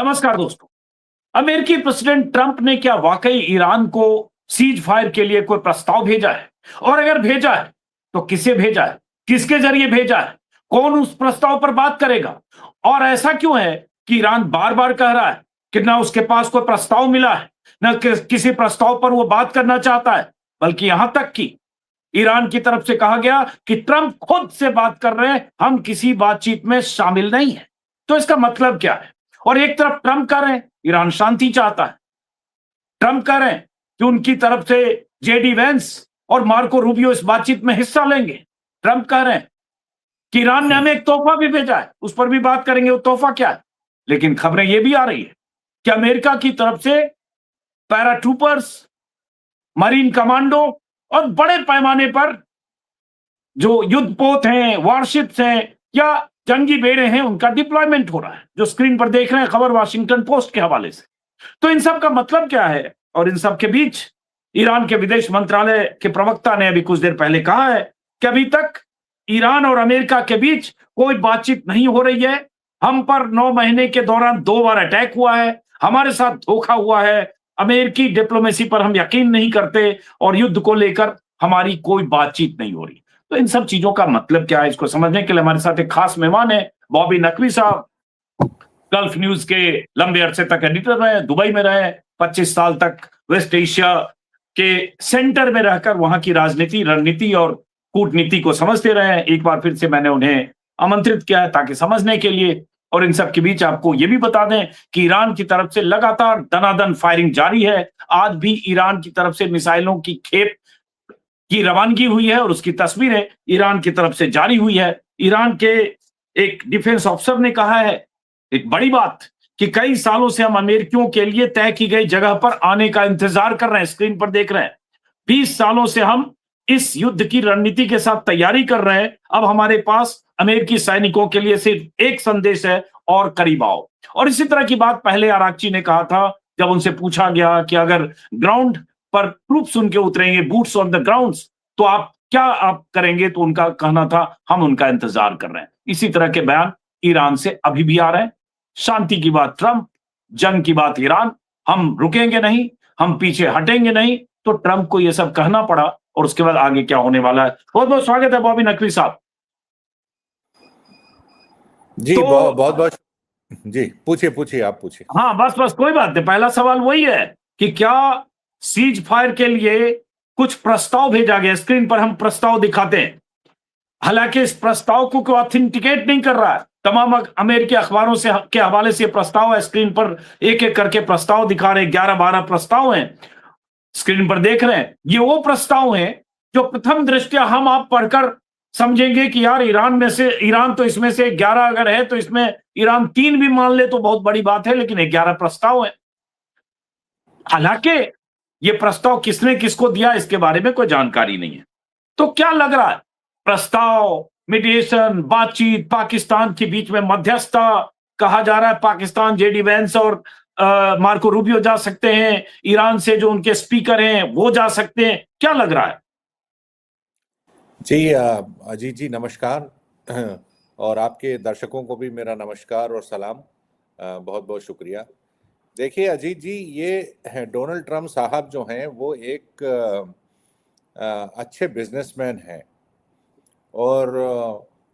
नमस्कार दोस्तों। अमेरिकी प्रेसिडेंट ट्रंप ने क्या वाकई ईरान को सीज फायर के लिए कोई प्रस्ताव भेजा है? और अगर भेजा है तो किसे भेजा है, किसके जरिए भेजा है, कौन उस प्रस्ताव पर बात करेगा? और ऐसा क्यों है कि ईरान बार बार कह रहा है कि ना उसके पास कोई प्रस्ताव मिला है, ना किसी प्रस्ताव पर वो बात करना चाहता है, बल्कि यहां तक कि ईरान की तरफ से कहा गया कि ट्रंप खुद से बात कर रहे हैं, हम किसी बातचीत में शामिल नहीं है। तो इसका मतलब क्या है? और एक तरफ ट्रंप कह रहे हैं ईरान शांति चाहता है, ट्रंप कह रहे हैं कि उनकी तरफ से जेडी वेंस और मार्को रूबियो इस बातचीत में हिस्सा लेंगे। ट्रंप कह रहे हैं कि ईरान ने हमें एक तोहफा भी भेजा है, उस पर भी बात करेंगे, वो तोहफा क्या है। लेकिन खबरें यह भी आ रही है कि अमेरिका की तरफ से पैराट्रूपर्स, मरीन कमांडो और बड़े पैमाने पर जो युद्धपोत हैं, वॉरशिप्स हैं या जंगी बेड़े हैं, उनका डिप्लॉयमेंट हो रहा है, जो स्क्रीन पर देख रहे हैं खबर वाशिंगटन पोस्ट के हवाले से। तो इन सब का मतलब क्या है? और इन सब के बीच ईरान के विदेश मंत्रालय के प्रवक्ता ने अभी कुछ देर पहले कहा है कि अभी तक ईरान और अमेरिका के बीच कोई बातचीत नहीं हो रही है। हम पर 9 महीने के दौरान 2 बार अटैक हुआ है, हमारे साथ धोखा हुआ है, अमेरिकी डिप्लोमेसी पर हम यकीन नहीं करते और युद्ध को लेकर हमारी कोई बातचीत नहीं हो रही। तो इन सब चीजों का मतलब क्या है, इसको समझने के लिए हमारे साथ एक खास मेहमान है, बॉबी नकवी साहब। गल्फ न्यूज के लंबे अरसे तक एडिटर रहे, दुबई में रहे, 25 साल तक वेस्ट एशिया के सेंटर में रहकर वहां की राजनीति, रणनीति और कूटनीति को समझते रहे। एक बार फिर से मैंने उन्हें आमंत्रित किया है ताकि समझने के लिए। और इन सब के बीच आपको यह भी बता दें कि ईरान की तरफ से लगातार दनादन फायरिंग जारी है। आज भी ईरान की तरफ से मिसाइलों की खेप की रवानगी हुई है और उसकी तस्वीरें ईरान की तरफ से जारी हुई है। ईरान के एक डिफेंस ऑफिसर ने कहा है एक बड़ी बात कि कई सालों से हम अमेरिकियों के लिए तय की गई जगह पर आने का इंतजार कर रहे हैं। स्क्रीन पर देख रहे हैं, 20 सालों से हम इस युद्ध की रणनीति के साथ तैयारी कर रहे हैं। अब हमारे पास अमेरिकी सैनिकों के लिए सिर्फ एक संदेश है, और करीब आओ। और इसी तरह की बात पहले आरागची ने कहा था जब उनसे पूछा गया कि अगर ग्राउंड पर ट्रूप्स उनके उतरेंगे, बूट्स ऑन द ग्राउंड्स, तो आप करेंगे? तो उनका कहना था हम उनका इंतजार कर रहे हैं। इसी तरह के बयान ईरान से अभी भी आ रहे हैं। शांति की बात ट्रंप, जंग की बात ईरान, हम रुकेंगे नहीं, हम पीछे हटेंगे नहीं। तो ट्रंप को यह सब कहना पड़ा और उसके बाद आगे क्या होने वाला है। बहुत बहुत स्वागत है बॉबी नकवी साहब। जी तो बहुत बहुत जी पूछिए, आप पूछिए। हाँ, बस कोई बात नहीं। पहला सवाल वही है कि क्या सीज फायर के लिए कुछ प्रस्ताव भेजा गया? स्क्रीन पर हम प्रस्ताव दिखाते हैं, हालांकि इस प्रस्ताव को कोई ऑथेंटिकेट नहीं कर रहा है। तमाम अमेरिकी अखबारों से के हवाले से प्रस्ताव है, स्क्रीन पर एक एक करके प्रस्ताव दिखा रहे हैं। 11-12 प्रस्ताव हैं, स्क्रीन पर देख रहे हैं। ये वो प्रस्ताव हैं जो प्रथम दृष्टया हम आप पढ़कर समझेंगे कि यार ईरान तो इसमें से 11 अगर है तो इसमें ईरान 3 भी मान ले तो बहुत बड़ी बात है, लेकिन 11 प्रस्ताव है। हालांकि ये प्रस्ताव किसने किसको दिया इसके बारे में कोई जानकारी नहीं है। तो क्या लग रहा है? प्रस्ताव, मीडिएशन, बातचीत, पाकिस्तान के बीच में मध्यस्थता, कहा जा रहा है पाकिस्तान, जेडी वेंस और मार्को रूबियो जा सकते हैं, ईरान से जो उनके स्पीकर हैं वो जा सकते हैं। क्या लग रहा है? जी अजीत जी नमस्कार, और आपके दर्शकों को भी मेरा नमस्कार और सलाम। बहुत बहुत शुक्रिया। देखिए अजीत जी, ये डोनाल्ड ट्रंप साहब जो हैं वो एक अच्छे बिजनेसमैन हैं और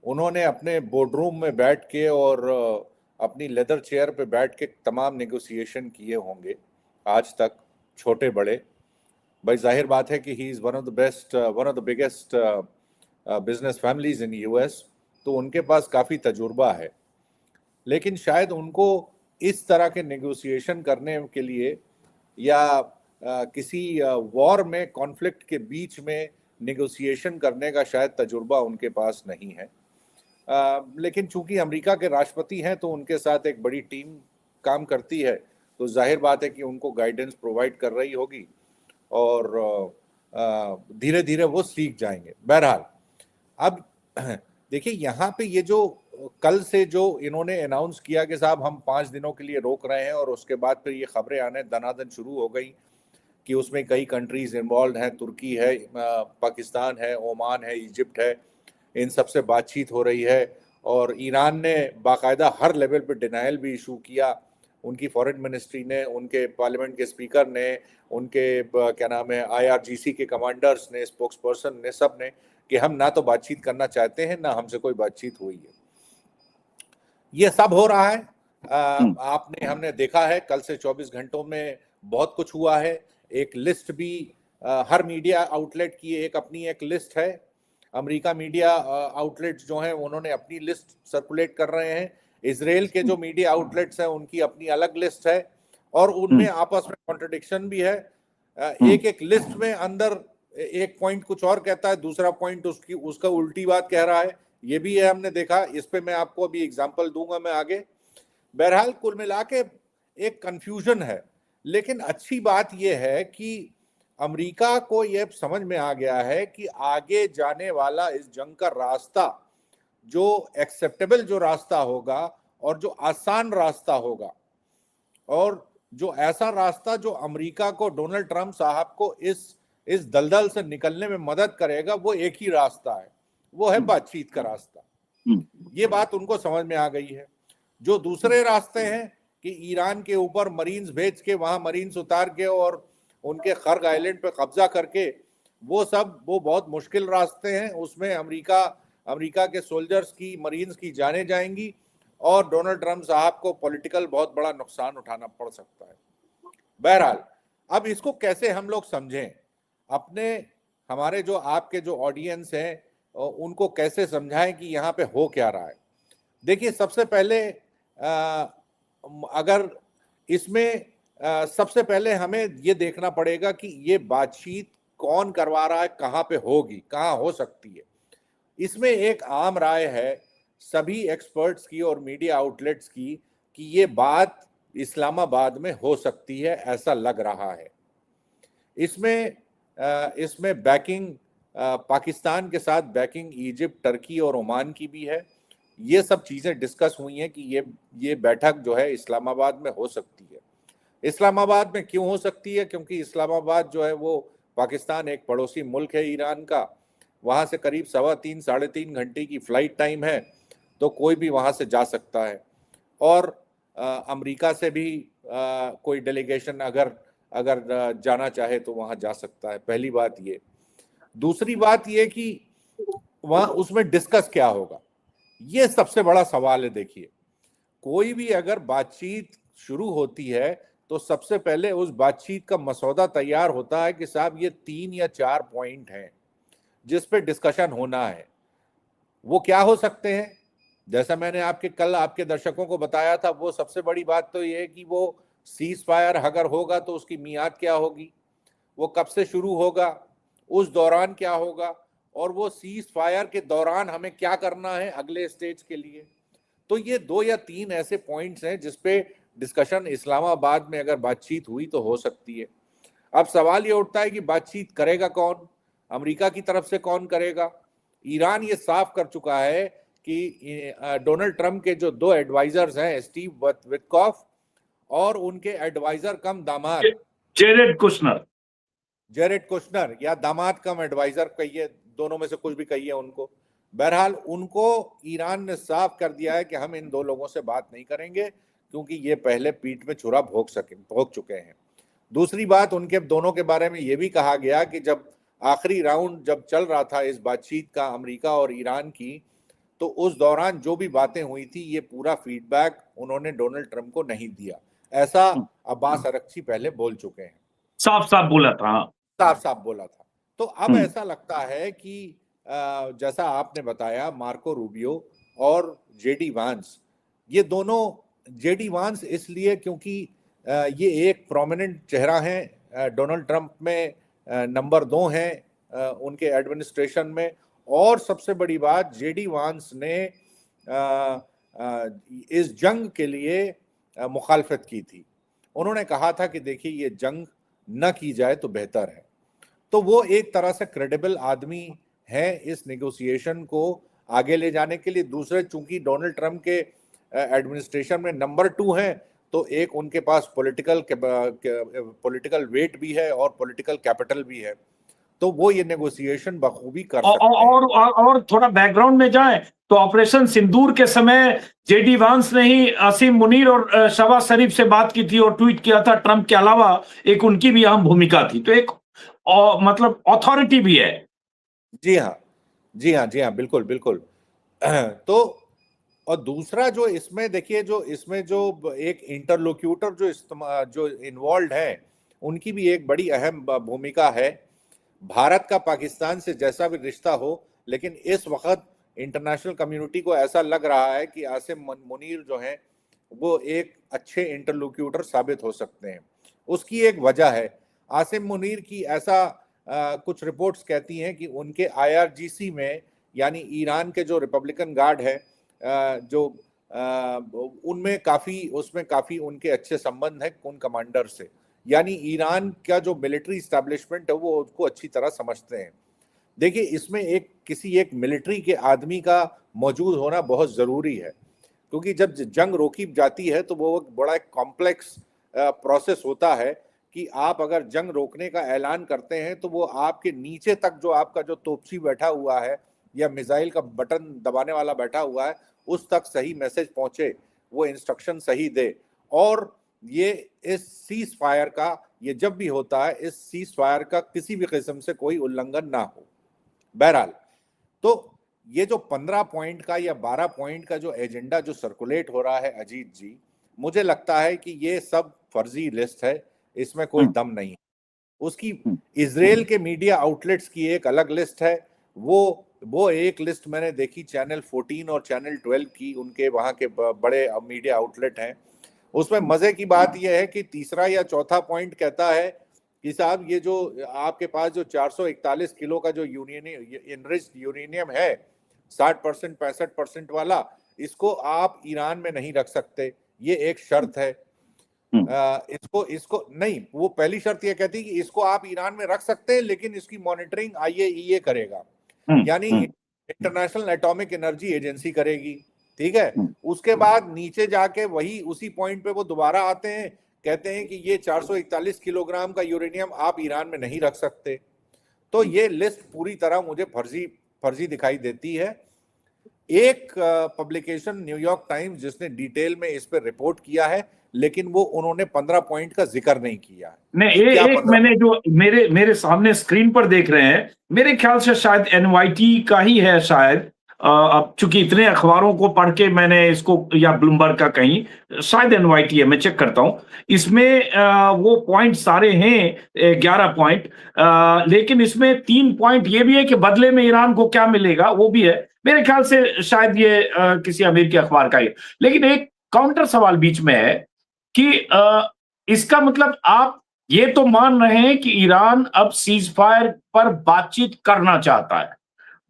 उन्होंने अपने बोर्डरूम में बैठ के और अपनी लेदर चेयर पे बैठ के तमाम नेगोशिएशन किए होंगे आज तक, छोटे बड़े। भाई जाहिर बात है कि he is one of the biggest business families in US, तो उनके पास काफ़ी तजुर्बा है। लेकिन शायद उनको इस तरह के नेगोशिएशन करने के लिए या किसी वॉर में, कॉन्फ्लिक्ट के बीच में नेगोशिएशन करने का शायद तजुर्बा उनके पास नहीं है। लेकिन चूंकि अमेरिका के राष्ट्रपति हैं तो उनके साथ एक बड़ी टीम काम करती है, तो जाहिर बात है कि उनको गाइडेंस प्रोवाइड कर रही होगी और धीरे धीरे वो सीख जाएंगे। बहरहाल अब देखिए, यहाँ पे ये जो कल से जो इन्होंने अनाउंस किया कि साहब हम 5 दिनों के लिए रोक रहे हैं, और उसके बाद फिर ये खबरें आने दनादन शुरू हो गई कि उसमें कई कंट्रीज इन्वॉल्व हैं, तुर्की है, पाकिस्तान है, ओमान है, इजिप्ट है, इन सब से बातचीत हो रही है। और ईरान ने बाकायदा हर लेवल पे डिनायल भी इशू किया उनकी फॉरेन मिनिस्ट्री ने, उनके पार्लियामेंट के स्पीकर ने, उनके क्या नाम है IRGC के कमांडर्स ने, स्पोक्स पर्सन ने, सब ने, कि हम ना तो बातचीत करना चाहते हैं, ना हमसे कोई बातचीत हुई है। ये सब हो रहा है। हमने देखा है कल से 24 घंटों में बहुत कुछ हुआ है। एक लिस्ट भी हर मीडिया आउटलेट की एक अपनी एक लिस्ट है। अमेरिका मीडिया आउटलेट्स जो हैं उन्होंने अपनी लिस्ट सर्कुलेट कर रहे हैं। इजराइल के जो मीडिया आउटलेट्स हैं उनकी अपनी अलग लिस्ट है, और उनमें आपस में कॉन्ट्रडिक्शन भी है। एक एक लिस्ट में अंदर एक पॉइंट कुछ और कहता है, दूसरा पॉइंट उसका उल्टी बात कह रहा है। ये भी है, हमने देखा। इस पे मैं आपको अभी एग्जांपल दूंगा मैं आगे। बहरहाल कुल मिला के एक कंफ्यूजन है, लेकिन अच्छी बात यह है कि अमेरिका को यह समझ में आ गया है कि आगे जाने वाला इस जंग का रास्ता जो एक्सेप्टेबल जो रास्ता होगा और जो आसान रास्ता होगा, और जो ऐसा रास्ता जो अमेरिका को, डोनाल्ड ट्रंप साहब को इस दलदल से निकलने में मदद करेगा, वो एक ही रास्ता है, वो है बातचीत का रास्ता। ये बात उनको समझ में आ गई है। जो दूसरे रास्ते हैं कि ईरान के ऊपर मरीन्स भेज के, वहां मरीन्स उतार के और उनके खर्ग आइलैंड पे कब्जा करके, वो बहुत मुश्किल रास्ते हैं। उसमें अमेरिका के सोल्जर्स की, मरीन्स की जानें जाएंगी, और डोनाल्ड ट्रंप साहब को पॉलिटिकल बहुत बड़ा नुकसान उठाना पड़ सकता है। बहरहाल अब इसको कैसे हम लोग समझें, हमारे जो आपके जो ऑडियंस हैं उनको कैसे समझाएं कि यहाँ पे हो क्या रहा है। देखिए, सबसे पहले अगर इसमें सबसे पहले हमें ये देखना पड़ेगा कि ये बातचीत कौन करवा रहा है, कहाँ पे होगी, कहाँ हो सकती है। इसमें एक आम राय है सभी एक्सपर्ट्स की और मीडिया आउटलेट्स की कि ये बात इस्लामाबाद में हो सकती है, ऐसा लग रहा है। इसमें बैकिंग पाकिस्तान के साथ बैकिंग इजिप्ट, टर्की और ओमान की भी है। ये सब चीज़ें डिस्कस हुई हैं कि ये बैठक जो है इस्लामाबाद में हो सकती है। इस्लामाबाद में क्यों हो सकती है? क्योंकि इस्लामाबाद जो है वो पाकिस्तान एक पड़ोसी मुल्क है ईरान का, वहाँ से करीब 3.25 साढ़े 3 घंटे की फ़्लाइट टाइम है, तो कोई भी वहाँ से जा सकता है। और अमेरिका से भी कोई डेलीगेशन अगर जाना चाहे तो वहाँ जा सकता है। पहली बात ये। दूसरी बात ये कि वहाँ उसमें डिस्कस क्या होगा, ये सबसे बड़ा सवाल है। देखिए, कोई भी अगर बातचीत शुरू होती है तो सबसे पहले उस बातचीत का मसौदा तैयार होता है कि साहब ये 3 या 4 पॉइंट हैं जिस पे डिस्कशन होना है। वो क्या हो सकते हैं? जैसा मैंने कल आपके दर्शकों को बताया था, वो सबसे बड़ी बात तो ये है कि वो सीज फायर अगर होगा तो उसकी मियाद क्या होगी, वो कब से शुरू होगा, उस दौरान क्या होगा, और वो सीज फायर के दौरान हमें क्या करना है अगले स्टेज के लिए। तो ये 2 या 3 ऐसे पॉइंट्स हैं जिसपे डिस्कशन इस्लामाबाद में अगर बातचीत हुई तो हो सकती है। अब सवाल ये उठता है कि बातचीत करेगा कौन, अमेरिका की तरफ से कौन करेगा? ईरान ये साफ कर चुका है कि डोनाल्ड ट्रंप के जो 2 एडवाइजर्स हैं, स्टीव विटकॉफ और उनके एडवाइजर कम दामाद जेरेड कुशनर या दामाद कम एडवाइजर कहिए, दोनों में से कुछ भी कहिए उनको। बहरहाल उनको ईरान ने साफ कर दिया है कि हम इन 2 लोगों से बात नहीं करेंगे, क्योंकि ये पहले पीठ में छुरा भोग चुके हैं। दूसरी बात, उनके दोनों के बारे में ये भी कहा गया कि जब आखिरी राउंड जब चल रहा था इस बातचीत का अमेरिका और ईरान की, तो उस दौरान जो भी बातें हुई थी ये पूरा फीडबैक उन्होंने डोनाल्ड ट्रंप को नहीं दिया, ऐसा अब्बास अरक्ची पहले बोल चुके हैं। साफ साफ बोला था। तो अब ऐसा लगता है कि जैसा आपने बताया, मार्को रूबियो और जेडी वांस, ये दोनों, जेडी वांस इसलिए क्योंकि ये एक प्रोमिनेंट चेहरा है डोनाल्ड ट्रंप में, नंबर 2 हैं उनके एडमिनिस्ट्रेशन में। और सबसे बड़ी बात, जेडी वांस ने इस जंग के लिए मुखालफत की थी। उन्होंने कहा था कि देखिए ये जंग न की जाए तो बेहतर है। तो वो एक तरह से क्रेडिबल आदमी है इस नेगोशिएशन को आगे ले जाने के लिए। दूसरे, चूंकि डोनाल्ड ट्रंप के एडमिनिस्ट्रेशन में नंबर 2 हैं, तो एक उनके पास पॉलिटिकल वेट भी है और पॉलिटिकल कैपिटल भी है। तो वो ये नेगोशिएशन बखूबी कर और सकते हैं। और थोड़ा बैकग्राउंड में जाएं तो ऑपरेशन सिंदूर के समय जेडी वांस ने ही आसिम मुनीर और शहबाज शरीफ से बात की थी और ट्वीट किया था। ट्रंप के अलावा एक उनकी भी अहम भूमिका थी, तो एक मतलब अथॉरिटी भी है। जी हाँ, जी हाँ, जी हाँ, बिल्कुल बिल्कुल। तो और दूसरा जो इसमें देखिए, जो इसमें जो एक इंटरलोक्यूटर जो इन्वॉल्व है, उनकी भी एक बड़ी अहम भूमिका है। भारत का पाकिस्तान से जैसा भी रिश्ता हो, लेकिन इस वक्त इंटरनेशनल कम्युनिटी को ऐसा लग रहा है कि आसिम मुनीर जो हैं वो एक अच्छे इंटरलोक्यूटर साबित हो सकते हैं। उसकी एक वजह है, आसिम मुनीर की ऐसा कुछ रिपोर्ट्स कहती हैं कि उनके आईआरजीसी में, यानी ईरान के जो रिपब्लिकन गार्ड है, जो उनमें काफ़ी उनके अच्छे संबंध हैं उन कमांडर से, यानी ईरान का जो मिलिट्री इस्टेब्लिशमेंट है वो उसको अच्छी तरह समझते हैं। देखिए, इसमें किसी एक मिलिट्री के आदमी का मौजूद होना बहुत ज़रूरी है, क्योंकि जब जंग रोकी जाती है तो वो बड़ा एक कॉम्प्लेक्स प्रोसेस होता है कि आप अगर जंग रोकने का ऐलान करते हैं तो वो आपके नीचे तक जो आपका जो तोपची बैठा हुआ है या मिसाइल का बटन दबाने वाला बैठा हुआ है, उस तक सही मैसेज पहुंचे, वो इंस्ट्रक्शन सही दे। और ये इस सीज फायर का, ये जब भी होता है, इस सीज फायर का किसी भी किस्म से कोई उल्लंघन ना हो। बहरहाल, तो ये जो 15 पॉइंट का या 12 पॉइंट का जो एजेंडा जो सर्कुलेट हो रहा है अजीत जी, मुझे लगता है कि ये सब फर्जी लिस्ट है, इसमें कोई दम नहीं है। उसकी इजराइल के मीडिया आउटलेट्स की एक अलग लिस्ट है। वो एक लिस्ट मैंने देखी चैनल 14 और चैनल 12 की, उनके वहाँ के बड़े मीडिया आउटलेट हैं। उसमें मजे की बात यह है कि तीसरा या चौथा पॉइंट कहता है कि साहब, ये जो आपके पास जो 441 किलो का जो इनरिच्ड यूरेनियम है, 60% 65% वाला, इसको आप ईरान में नहीं रख सकते, ये एक शर्त है। इसको नहीं, वो पहली शर्त ये कहती है कि इसको आप ईरान में रख सकते हैं, लेकिन इसकी मॉनिटरिंग आईएईए करेगा, यानी इंटरनेशनल एटॉमिक एनर्जी एजेंसी करेगी। ठीक है, उसके बाद नीचे जाके वही उसी पॉइंट पे वो दोबारा आते हैं, कहते हैं कि ये 441 किलोग्राम का यूरेनियम आप ईरान में नहीं रख सकते। तो ये लिस्ट पूरी तरह मुझे फर्जी दिखाई देती है। एक पब्लिकेशन न्यूयॉर्क टाइम्स जिसने डिटेल में इस पर रिपोर्ट किया है, लेकिन वो उन्होंने 15 पॉइंट का जिक्र नहीं किया है। नहीं, एक मैंने जो मेरे सामने स्क्रीन पर देख रहे हैं, मेरे ख्याल से शायद एनवाईटी का ही है शायद। अब चूंकि इतने अखबारों को पढ़ के मैंने इसको, या ब्लूमबर्ग का कहीं, शायद एनवाईटी है, मैं चेक करता हूं। इसमें वो पॉइंट सारे हैं 11 पॉइंट, लेकिन इसमें 3 पॉइंट ये भी है कि बदले में ईरान को क्या मिलेगा, वो भी है। मेरे ख्याल से शायद ये किसी अमेरिकी अखबार का ही। लेकिन एक काउंटर सवाल बीच में है कि इसका मतलब आप ये तो मान रहे हैं कि ईरान अब सीज फायर पर बातचीत करना चाहता है,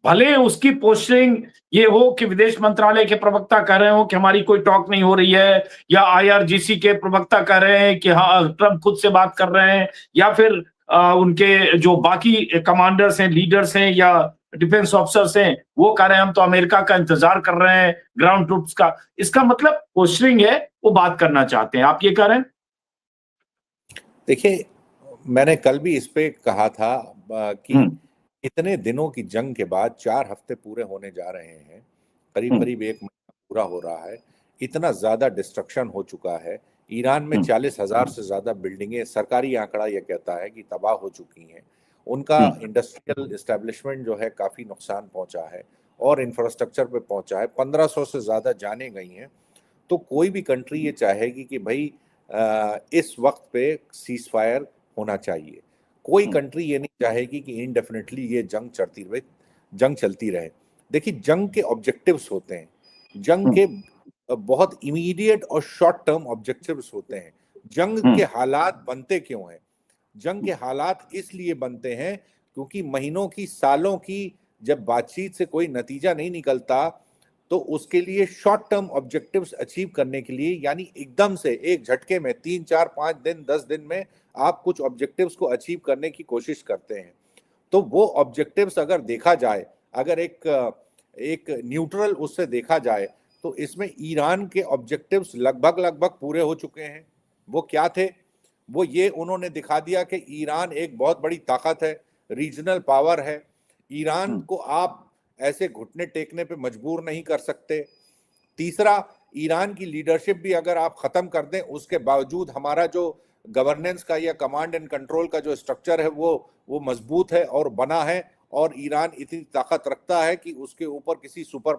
भले उसकी पोस्टिंग ये हो कि विदेश मंत्रालय के प्रवक्ता कह रहे हो कि हमारी कोई टॉक नहीं हो रही है, या आईआरजीसी के प्रवक्ता कह रहे हैं कि हाँ ट्रंप खुद से बात कर रहे हैं, या फिर उनके जो बाकी कमांडर्स हैं, लीडर्स हैं, या डिफेंस ऑफिसर्स हैं, वो कह रहे हैं हम तो अमेरिका का इंतजार कर रहे हैं, ग्राउंड ट्रूप्स का। इसका मतलब पोस्टिंग है, वो बात करना चाहते हैं, आप ये कह रहे हैं? देखिए, मैंने कल भी इस पे कहा था कि इतने दिनों की जंग के बाद 4 हफ्ते पूरे होने जा रहे हैं, करीब करीब 1 महीना पूरा हो रहा है, इतना ज्यादा डिस्ट्रक्शन हो चुका है। ईरान में 40,000 से ज्यादा बिल्डिंगें, सरकारी आंकड़ा यह कहता है कि तबाह हो चुकी हैं। उनका इंडस्ट्रियल एस्टेब्लिशमेंट जो है काफी नुकसान पहुंचा है और इंफ्रास्ट्रक्चर पे पहुंचा है, 1500 से ज्यादा जाने गई हैं। तो कोई भी कंट्री ये चाहेगी कि भाई इस वक्त पे सीज फायर होना चाहिए। कोई कंट्री ये नहीं चाहेगी कि इनडेफिनेटली ये जंग चलती रहे। देखिए, जंग के ऑब्जेक्टिव्स होते हैं, जंग के बहुत इमीडिएट और शॉर्ट टर्म ऑब्जेक्टिव्स होते हैं। जंग के हालात बनते क्यों हैं? जंग के हालात इसलिए बनते हैं क्योंकि महीनों की, सालों की जब बातचीत से कोई नतीजा नहीं निकलता, तो उसके लिए शॉर्ट टर्म ऑब्जेक्टिव्स अचीव करने के लिए, यानी एकदम से एक झटके में 3 4 5 दिन 10 दिन में आप कुछ ऑब्जेक्टिव्स को अचीव करने की कोशिश करते हैं। तो वो ऑब्जेक्टिव्स अगर देखा जाए, अगर एक न्यूट्रल उससे देखा जाए, तो इसमें ईरान के ऑब्जेक्टिव्स लगभग पूरे हो चुके हैं। वो क्या थे? वो ये उन्होंने दिखा दिया कि ईरान एक बहुत बड़ी ताकत है, रीजनल पावर है। ईरान को आप ऐसे घुटने टेकने पे मजबूर नहीं कर सकते। तीसरा, ईरान की लीडरशिप भी अगर आप खत्म कर दें, उसके बावजूद हमारा जो गवर्नेंस का या कमांड एंड कंट्रोल का जो स्ट्रक्चर है वो मजबूत है और बना है, और ईरान इतनी ताकत रखता है कि उसके ऊपर किसी सुपर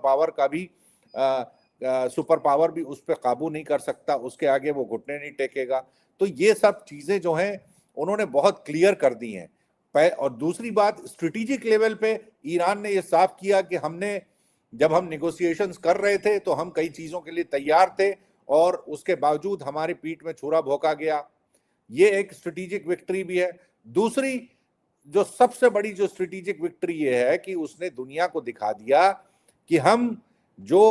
पावर भी उस पर काबू नहीं कर सकता, उसके आगे वो घुटने नहीं टेकेगा। तो ये सब चीजें जो हैं उन्होंने बहुत क्लियर कर दी हैं। और दूसरी बात, स्ट्रेटेजिक लेवल पे ईरान ने ये साफ किया कि जब हम निगोशिएशंस कर रहे थे तो हम कई चीजों के लिए तैयार थे, और उसके बावजूद हमारी पीठ में छुरा भोंका गया। ये एक स्ट्रेटेजिक विक्ट्री भी है। दूसरी जो सबसे बड़ी जो स्ट्रेटेजिक विक्ट्री ये है कि उसने दुनिया को दिखा दिया कि हम जो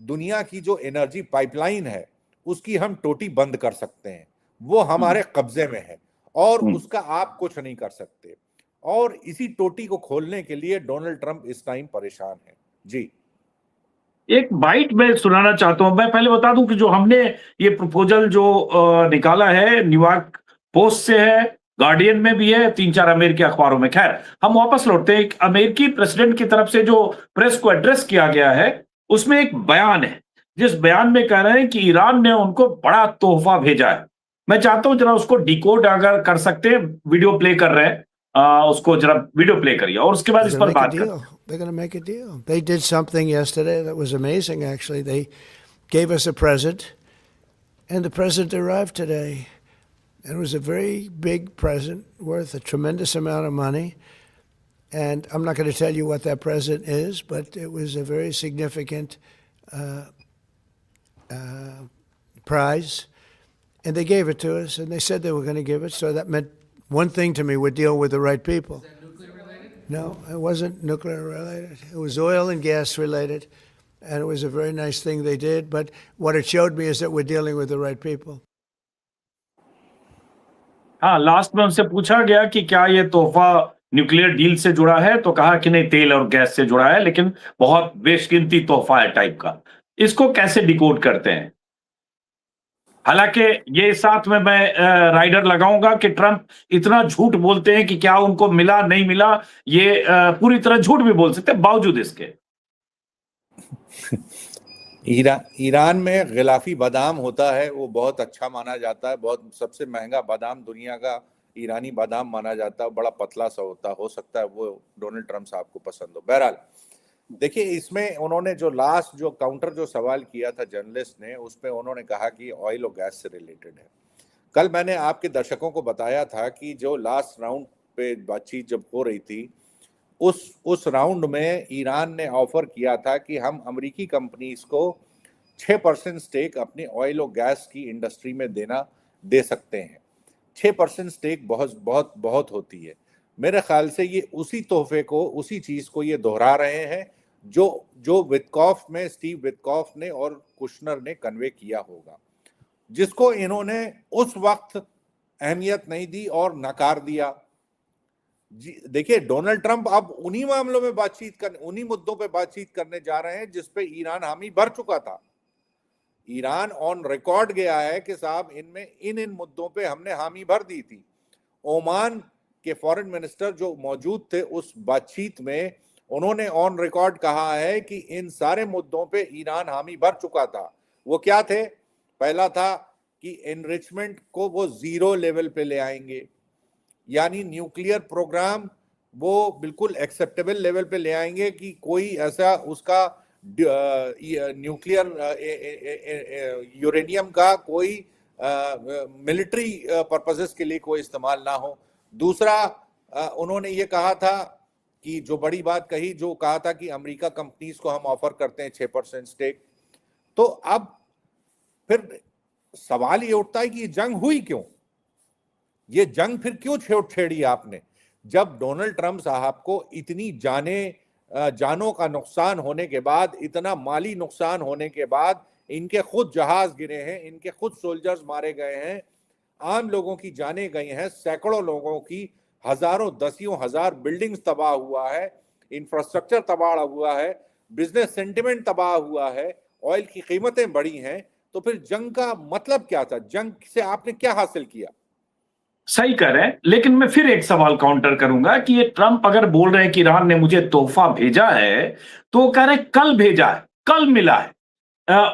दुनिया की जो एनर्जी पाइपलाइन है उसकी हम टोटी बंद कर सकते हैं, वो हमारे कब्जे में है और उसका आप कुछ नहीं कर सकते। और इसी टोटी को खोलने के लिए डोनाल्ड ट्रंप इस टाइम परेशान है। जी, एक बाइट मैं सुनाना चाहता हूं। मैं पहले बता दूं कि जो हमने ये प्रपोजल जो निकाला है, न्यूयॉर्क पोस्ट से है, गार्डियन में भी है, 3-4 अमेरिकी अखबारों में। खैर, हम वापस लौटते हैं। एक अमेरिकी प्रेसिडेंट की तरफ से जो प्रेस को एड्रेस किया गया है, उसमें एक बयान है, जिस बयान में कह रहे हैं कि ईरान ने उनको बड़ा तोहफा भेजा है। मैं चाहता हूं जरा उसको डिकोड अगर कर सकते हैं, वीडियो प्ले कर रहे हैं, उसको जरा वीडियो प्ले करिए और उसके बाद इस पर बात करें। They're going to make a deal. They did something yesterday that was amazing, actually. They gave us a present, and the present arrived today. And it was a very big present worth a tremendous amount of money. And I'm not going to tell you what that present is, but it was a very significant prize. And they gave it to us, and they said they were going to give it. So that meant one thing to me: we're dealing with the right people. No, it wasn't nuclear related. It was oil and gas related, and it was a very nice thing they did. But what it showed me is that we're dealing with the right people. हाँ, last में उनसे पूछा गया कि क्या ये तोहफा nuclear deal से जुड़ा है, तो कहा कि नहीं, तेल और गैस से जुड़ा है, लेकिन बहुत बेशकीमती तोहफा है टाइप का। इसको कैसे डिकोड करते हैं? हालांकि ये साथ में मैं राइडर लगाऊंगा कि ट्रंप इतना झूठ बोलते हैं कि क्या उनको मिला नहीं मिला, ये पूरी तरह झूठ भी बोल सकते हैं बावजूद इसके। ईरान में गिलाफी बादाम होता है, वो बहुत अच्छा माना जाता है। बहुत सबसे महंगा बादाम दुनिया का ईरानी बादाम माना जाता है। बड़ा पतला सा होता, हो सकता है वो डोनाल्ड ट्रंप साहब को पसंद हो। बहरहाल देखिए, इसमें उन्होंने जो लास्ट जो काउंटर जो सवाल किया था जर्नलिस्ट ने, उसमें उन्होंने कहा कि ऑयल और गैस से रिलेटेड है। कल मैंने आपके दर्शकों को बताया था कि जो लास्ट राउंड पे बातचीत जब हो रही थी, उस राउंड में ईरान ने ऑफर किया था कि हम अमेरिकी कंपनीज को 6% स्टेक अपनी ऑयल और गैस की इंडस्ट्री में दे सकते हैं। 6% स्टेक बहुत बहुत बहुत होती है। मेरे ख्याल से ये उसी तोहफे को, उसी चीज को ये दोहरा रहे हैं जो विटकॉफ में स्टीव विटकॉफ ने और कुशनर ने कन्वे किया होगा, जिसको इन्होंने उस वक्त अहमियत नहीं दी और नकार दिया। देखिए, डोनाल्ड ट्रंप अब उन्हीं मामलों में उन्हीं मुद्दों पे बातचीत करने जा रहे हैं जिस पे ईरान हामी भर चुका था। ईरान ऑन रिकॉर्ड गया है कि साहब इनमें इन मुद्दों पे हमने हामी भर दी थी। ओमान के फॉरेन मिनिस्टर जो मौजूद थे उस बातचीत में, उन्होंने ऑन रिकॉर्ड कहा है कि इन सारे मुद्दों पे ईरान हामी भर चुका था। वो क्या थे? पहला था कि एनरिचमेंट को वो 0 लेवल पे ले आएंगे, यानी न्यूक्लियर प्रोग्राम वो बिल्कुल एक्सेप्टेबल लेवल पे ले आएंगे कि कोई ऐसा उसका न्यूक्लियर यूरेनियम का कोई मिलिट्री पर्पसेस के लिए कोई इस्तेमाल ना हो। दूसरा, उन्होंने ये कहा था कि जो बड़ी बात कही, जो कहा था कि अमेरिका कंपनीज को हम ऑफर करते हैं 6% स्टेक। तो अब फिर सवाल ये उठता है कि ये जंग हुई क्यों? ये जंग फिर क्यों छेड़ी आपने, जब डोनाल्ड ट्रंप साहब को इतनी जानों का नुकसान होने के बाद, इतना माली नुकसान होने के बाद, इनके खुद जहाज गिरे हैं, इनके खुद सोल्जर्स मारे गए हैं, आम लोगों की जानें गई हैं, सैकड़ों लोगों की, हजारों दसियों हजार बिल्डिंग्स तबाह हुआ है, इंफ्रास्ट्रक्चर तबाह हुआ है, बिजनेस सेंटिमेंट तबाह हुआ है, ऑयल की कीमतें बढ़ी हैं। तो फिर जंग का मतलब क्या था? जंग से आपने क्या हासिल किया? सही कह रहे हैं, लेकिन मैं फिर एक सवाल काउंटर करूंगा कि ये ट्रंप अगर बोल रहे हैं कि ईरान ने मुझे तोहफा भेजा है, तो वो कह रहे हैं कल भेजा है, कल मिला है।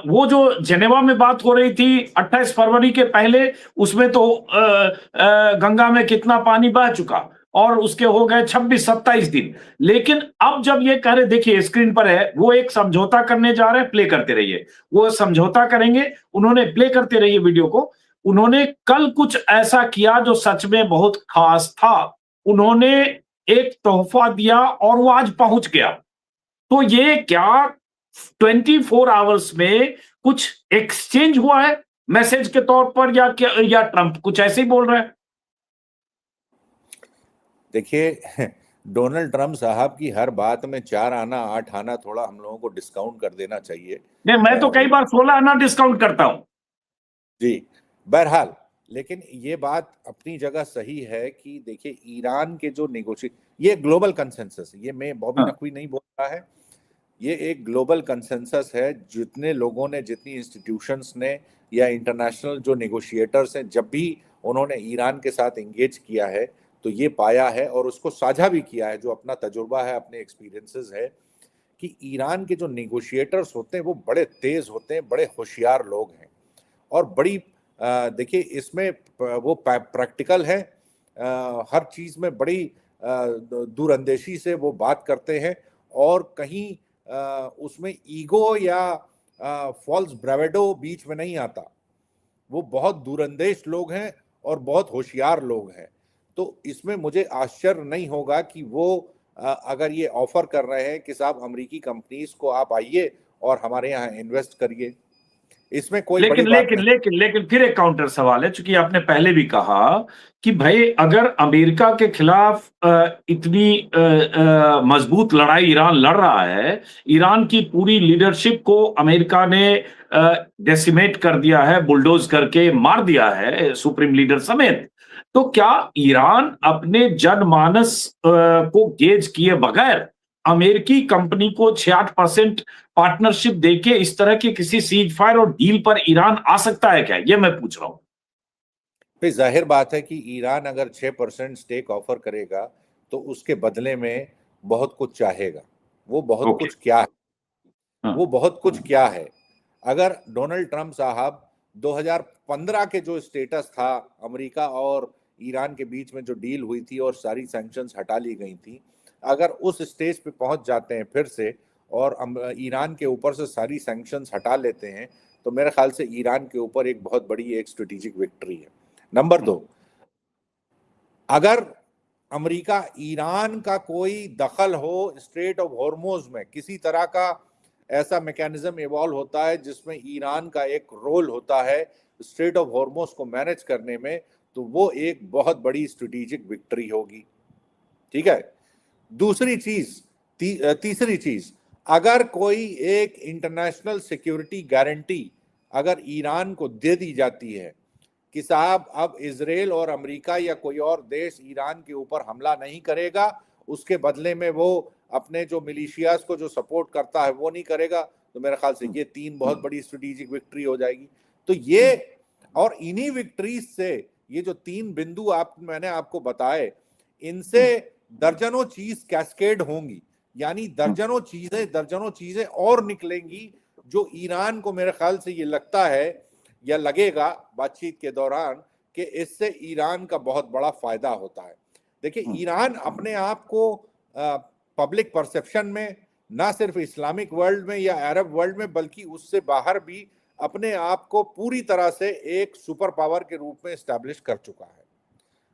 वो जो जेनेवा में बात हो रही थी 28 फरवरी के पहले, उसमें तो गंगा में कितना पानी बह चुका और उसके हो गए 26-27 दिन। लेकिन अब जब ये कह रहे, देखिए स्क्रीन पर है, वो एक समझौता करने जा रहे हैं, प्ले करते रहिए। वो समझौता करेंगे, उन्होंने प्ले करते रहिए वीडियो को। उन्होंने कल कुछ ऐसा किया जो सच में बहुत खास था। उन्होंने एक तोहफा दिया और वो आज पहुंच गया। तो ये क्या 24 आवर्स में कुछ एक्सचेंज हुआ है मैसेज के तौर पर, या क्या, या ट्रंप कुछ ऐसे ही बोल रहे हैं? देखिए, डोनाल्ड ट्रंप साहब की हर बात में 4 आना 8 आना थोड़ा हम लोगों को डिस्काउंट कर देना चाहिए। नहीं, मैं तो कई बार 16 आना डिस्काउंट करता हूं। जी, बहरहाल, लेकिन ये बात अपनी जगह सही है कि देखिए ईरान के जो नेगोशिएट, ये ग्लोबल कंसेंसस है, ये मैं बॉबी हाँ, नकवी नहीं बोल रहा है, ये एक ग्लोबल कंसेंसस है। जितने लोगों ने, जितनी इंस्टीट्यूशंस ने या इंटरनेशनल जो नेगोशिएटर्स हैं, जब भी उन्होंने ईरान के साथ एंगेज किया है तो ये पाया है और उसको साझा भी किया है, जो अपना तजुर्बा है, अपने एक्सपीरियंसेस है, कि ईरान के जो नेगोशिएटर्स होते हैं वो बड़े तेज होते हैं, बड़े होशियार लोग हैं और बड़ी देखिए इसमें वो प्रैक्टिकल है, हर चीज़ में बड़ी दूरंदेशी से वो बात करते हैं और कहीं उसमें ईगो या फॉल्स ब्रेवेडो बीच में नहीं आता। वो बहुत दूरंदेश लोग हैं और बहुत होशियार लोग हैं। तो इसमें मुझे आश्चर्य नहीं होगा कि वो अगर ये ऑफर कर रहे हैं कि साहब अमेरिकी कंपनीज को आप आइए और हमारे यहाँ इन्वेस्ट करिए, इसमें कोई बड़ी लेकिन बात लेकिन नहीं। लेकिन लेकिन फिर एक काउंटर सवाल है, चूंकि आपने पहले भी कहा कि भाई अगर अमेरिका के खिलाफ इतनी मजबूत लड़ाई ईरान लड़ रहा है, ईरान की पूरी लीडरशिप को अमेरिका ने डेसिमेट कर दिया है, बुलडोज करके मार दिया है, सुप्रीम लीडर समेत, तो क्या ईरान अपने जनमानस को गेज किए बगैर अमेरिकी कंपनी को 66% पार्टनरशिप देके इस तरह के किसी सीज फायर और डील पर ईरान आ सकता है क्या? ये मैं पूछ रहा हूं। फिर जाहिर बात है कि ईरान अगर 6% स्टेक ऑफर करेगा तो उसके बदले में बहुत कुछ चाहेगा। वो बहुत ओके। कुछ क्या है? हाँ, वो बहुत कुछ क्या है? अगर डोनाल्ड ट्रंप साहब 2015 के जो स्टेटस था अमेरिका और ईरान के बीच में जो डील हुई थी और सारी सैंक्शंस हटा ली गई थी, अगर उस स्टेज पे पहुंच जाते हैं फिर से और ईरान के ऊपर से सारी सैंक्शंस हटा लेते हैं, तो मेरे ख्याल से ईरान के ऊपर एक बहुत बड़ी एक स्ट्रेटेजिक विक्ट्री है। नंबर 2, अगर अमेरिका ईरान का कोई दखल हो स्ट्रेट ऑफ हॉर्मोज में, किसी तरह का ऐसा मैकेनिज्म इवॉल्व होता है जिसमें ईरान का एक रोल होता है स्ट्रेट ऑफ हॉर्मोज को मैनेज करने में, तो वो एक बहुत बड़ी स्ट्रेटेजिक विक्ट्री होगी। ठीक है। दूसरी चीज, तीसरी चीज, अगर कोई एक इंटरनेशनल सिक्योरिटी गारंटी अगर ईरान को दे दी जाती है कि साहब अब इजराइल और अमेरिका या कोई और देश ईरान के ऊपर हमला नहीं करेगा, उसके बदले में वो अपने जो मिलिशियाज को जो सपोर्ट करता है वो नहीं करेगा, तो मेरे ख्याल से ये 3 बहुत बड़ी स्ट्रेटेजिक विक्ट्री हो जाएगी। तो ये, और इन्हीं विक्ट्रीज से ये जो 3 बिंदु मैंने आपको बताए, इनसे दर्जनों चीज कैस्केड होंगी, यानी दर्जनों चीजें और निकलेंगी जो ईरान को मेरे ख्याल से ये लगता है या लगेगा बातचीत के दौरान कि इससे ईरान का बहुत बड़ा फायदा होता है। देखिए, ईरान अपने आप को पब्लिक परसेप्शन में, ना सिर्फ इस्लामिक वर्ल्ड में या अरब वर्ल्ड में, बल्कि उससे बाहर भी अपने आप को पूरी तरह से एक सुपर पावर के रूप में एस्टैब्लिश कर चुका है।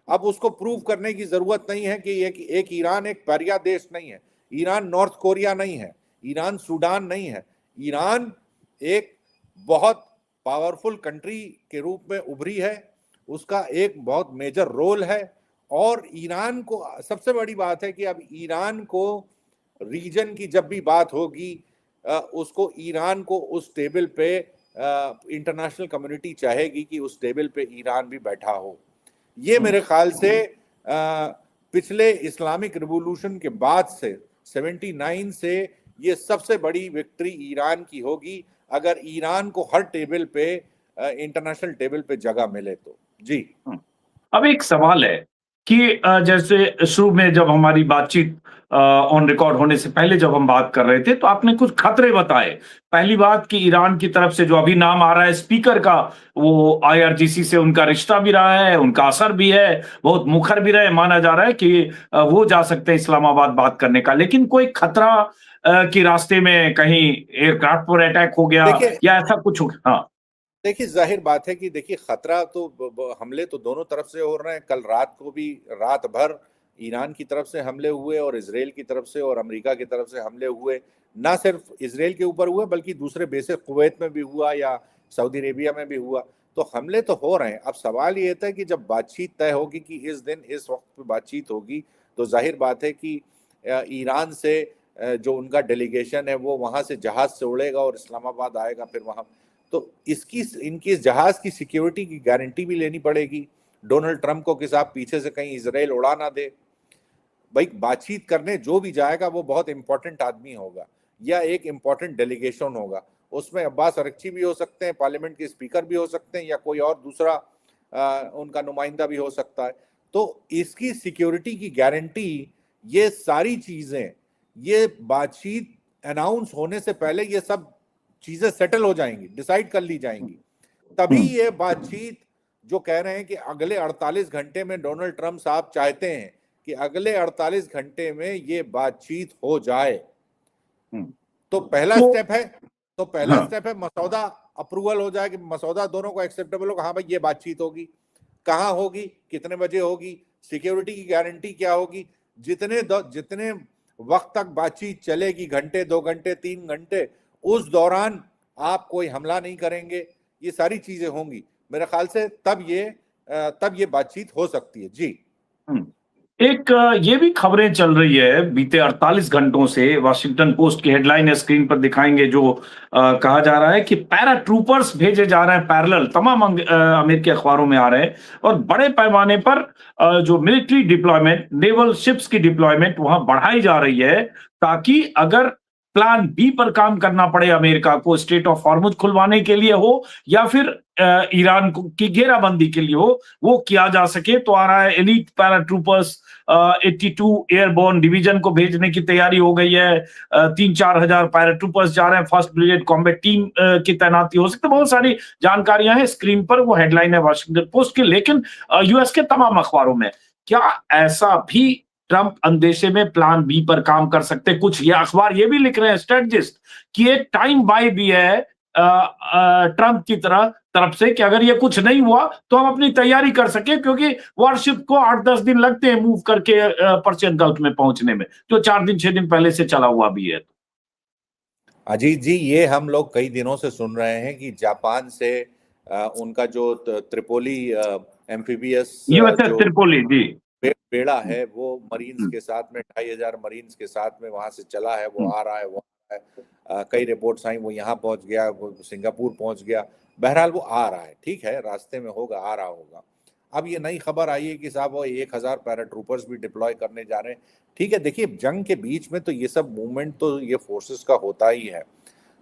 अब उसको प्रूव करने की जरूरत नहीं है कि एक ईरान एक पैरिया देश नहीं है, ईरान नॉर्थ कोरिया नहीं है, ईरान सूडान नहीं है, ईरान एक बहुत पावरफुल कंट्री के रूप में उभरी है, उसका एक बहुत मेजर रोल है। और ईरान को सबसे बड़ी बात है कि अब ईरान को रीजन की जब भी बात होगी, उसको ईरान को उस टेबल पे इंटरनेशनल कम्युनिटी चाहेगी कि उस टेबल पे ईरान भी बैठा हो। ये मेरे ख्याल से पिछले इस्लामिक रिवॉल्यूशन के बाद से 79 से ये सबसे बड़ी विक्ट्री ईरान की होगी, अगर ईरान को हर टेबल पे, इंटरनेशनल टेबल पे जगह मिले तो। जी। अब एक सवाल है कि जैसे शुरू में जब हमारी बातचीत ऑन रिकॉर्ड होने से पहले जब हम बात कर रहे थे तो आपने कुछ खतरे बताए। पहली बात कि ईरान की तरफ से जो अभी नाम आ रहा है स्पीकर का, वो आईआरजीसी से उनका रिश्ता भी रहा है, उनका असर भी है, बहुत मुखर भी रहे, माना जा रहा है कि वो जा सकते हैं इस्लामाबाद बात करने का। लेकिन कोई खतरा कि रास्ते में कहीं एयरक्राफ्ट पर अटैक हो गया देखिए या ऐसा कुछ हो गया? हाँ। देखिए जाहिर बात है कि देखिए खतरा तो हमले तो दोनों तरफ से हो रहे हैं। कल रात को भी रात भर ईरान की तरफ से हमले हुए और इजराइल की तरफ से और अमेरिका की तरफ से हमले हुए। ना सिर्फ इजराइल के ऊपर हुए बल्कि दूसरे बेसे कुवैत में भी हुआ या सऊदी अरेबिया में भी हुआ। तो हमले तो हो रहे हैं। अब सवाल ये था कि जब बातचीत तय होगी कि इस दिन इस वक्त पे बातचीत होगी तो जाहिर बात है कि ईरान से जो उनका डेलीगेशन है वो वहाँ से जहाज से उड़ेगा और इस्लामाबाद आएगा। फिर वहाँ तो इनकी इस जहाज की सिक्योरिटी की गारंटी भी लेनी पड़ेगी डोनाल्ड ट्रंप को कि साहब पीछे से कहीं इजराइल उड़ा ना दे। भाई बातचीत करने जो भी जाएगा वो बहुत इंपॉर्टेंट आदमी होगा या एक इंपॉर्टेंट डेलीगेशन होगा। उसमें अब्बास अरक्ची भी हो सकते हैं, पार्लियामेंट के स्पीकर भी हो सकते हैं या कोई और दूसरा उनका नुमाइंदा भी हो सकता है। तो इसकी सिक्योरिटी की गारंटी, ये सारी चीजें, ये बातचीत अनाउंस होने से पहले ये सब चीजें सेटल हो जाएंगी, डिसाइड कर ली जाएंगी। तभी ये बातचीत जो कह रहे हैं कि अगले 48 घंटे में डोनाल्ड ट्रंप साहब चाहते हैं कि अगले 48 घंटे में ये बातचीत हो जाए। तो पहला तो स्टेप है हाँ, मसौदा अप्रूवल हो जाए कि मसौदा दोनों को एक्सेप्टेबल होगा। हाँ भाई ये बातचीत होगी, कहाँ होगी, कितने बजे होगी, सिक्योरिटी की गारंटी क्या होगी, जितने वक्त तक बातचीत चलेगी, घंटे 2 घंटे 3 घंटे, उस दौरान आप कोई हमला नहीं करेंगे। ये सारी चीजें होंगी मेरे ख्याल से, तब ये बातचीत हो सकती है। जी एक ये भी खबरें चल रही है बीते 48 घंटों से, वाशिंगटन पोस्ट की हेडलाइन है, स्क्रीन पर दिखाएंगे, जो कहा जा रहा है कि पैरा ट्रूपर्स भेजे जा रहे हैं पैरेलल, तमाम अमेरिकी अखबारों में आ रहे हैं, और बड़े पैमाने पर जो मिलिट्री डिप्लॉयमेंट, नेवल शिप्स की डिप्लॉयमेंट वहां बढ़ाई जा रही है, ताकि अगर प्लान बी पर काम करना पड़े अमेरिका को, स्ट्रेट ऑफ हॉर्मुज खुलवाने के लिए हो या फिर ईरान की घेराबंदी के लिए हो, वो किया जा सके। तो आ रहा है elite para troopers 82 airborne division को भेजने की तैयारी हो गई है। 3-4 हजार पैराट्रूपर्स जा रहे हैं, फर्स्ट ब्रिगेड कॉम्बैट टीम की तैनाती हो सकती है। बहुत सारी जानकारियां हैं स्क्रीन पर, वो हेडलाइन है वाशिंगटन पोस्ट की। लेकिन यूएस के तमाम अखबारों में क्या ऐसा भी ट्रंप अंदेशे में प्लान बी पर काम कर सकते? कुछ ये अखबार ये भी लिख रहे हैं, स्ट्रेटजिस्ट, कि एक टाइम बाय भी है ट्रंप की तरफ से, कि अगर ये कुछ नहीं हुआ तो हम अपनी तैयारी कर सके, क्योंकि वॉरशिप को 8-10 दिन लगते हैं मूव करके पर्शियन गल्फ में पहुंचने में, जो 4 दिन 6 दिन पहले से चला हुआ भी है। अजीत जी, ये हम लोग कई दिनों से सुन रहे हैं कि जापान से उनका जो त्रिपोली एम्फीबियस यूएसएस जो त्रिपोली जी। बेड़ा है वो मरीन्स हम्म, के साथ में 2500 मरीन्स के साथ में वहां से चला है, वो हम्म, आ रहा है, वो आ रहा है। कई रिपोर्ट्स आई वो यहाँ पहुंच गया, वो सिंगापुर पहुंच गया। बहरहाल वो आ रहा है, ठीक है, रास्ते में होगा, आ रहा होगा। अब ये नई खबर आई है कि साहब वो 1000 पैराट्रूपर्स भी डिप्लॉय करने जा रहे हैं। ठीक है, देखिए जंग के बीच में तो ये सब मूवमेंट तो ये फोर्सेस का होता ही है,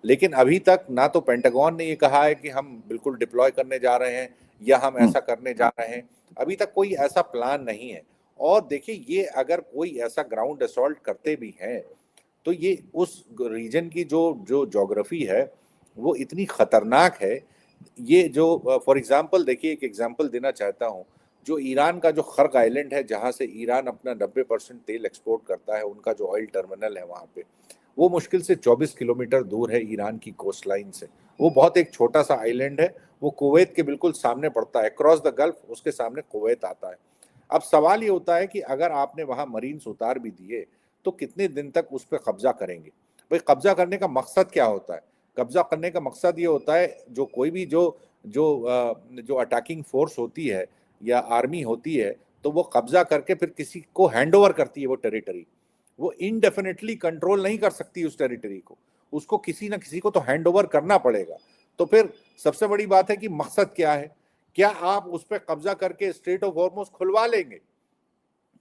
लेकिन अभी तक ना तो पेंटागन ने ये कहा है कि हम बिल्कुल डिप्लॉय करने जा रहे हैं या हम हम्म, ऐसा करने जा रहे हैं। अभी तक कोई ऐसा प्लान नहीं है। और देखिए ये अगर कोई ऐसा ग्राउंड असॉल्ट करते भी हैं तो ये उस रीजन की जो जो ज्योग्राफी है वो इतनी खतरनाक है। ये जो फॉर एग्जांपल देखिए, एक एग्जांपल देना चाहता हूँ। जो ईरान का जो खर्क आइलैंड है जहाँ से ईरान अपना 90% तेल एक्सपोर्ट करता है, उनका जो ऑयल टर्मिनल है वहाँ पे, वो मुश्किल से 24 किलोमीटर दूर है ईरान की कोस्ट लाइन से। वो बहुत एक छोटा सा आइलैंड है, वो कुवैत के बिल्कुल सामने पड़ता है, क्रॉस द गल्फ उसके सामने कुवैत आता है। अब सवाल ये होता है कि अगर आपने वहां मरीन्स उतार भी दिए तो कितने दिन तक उस पर कब्जा करेंगे? भाई कब्जा करने का मकसद क्या होता है? कब्जा करने का मकसद ये होता है जो कोई भी जो जो जो अटैकिंग फोर्स होती है या आर्मी होती है, तो वो कब्जा करके फिर किसी को हैंड ओवर करती है वो टेरिटरी। वो इनडेफिनेटली कंट्रोल नहीं कर सकती उस टेरिटरी को, उसको किसी ना किसी को तो हैंड ओवर करना पड़ेगा। तो फिर सबसे बड़ी बात है कि मकसद क्या है? क्या आप उस पर कब्जा करके स्ट्रेट ऑफ हॉर्मुज खुलवा लेंगे?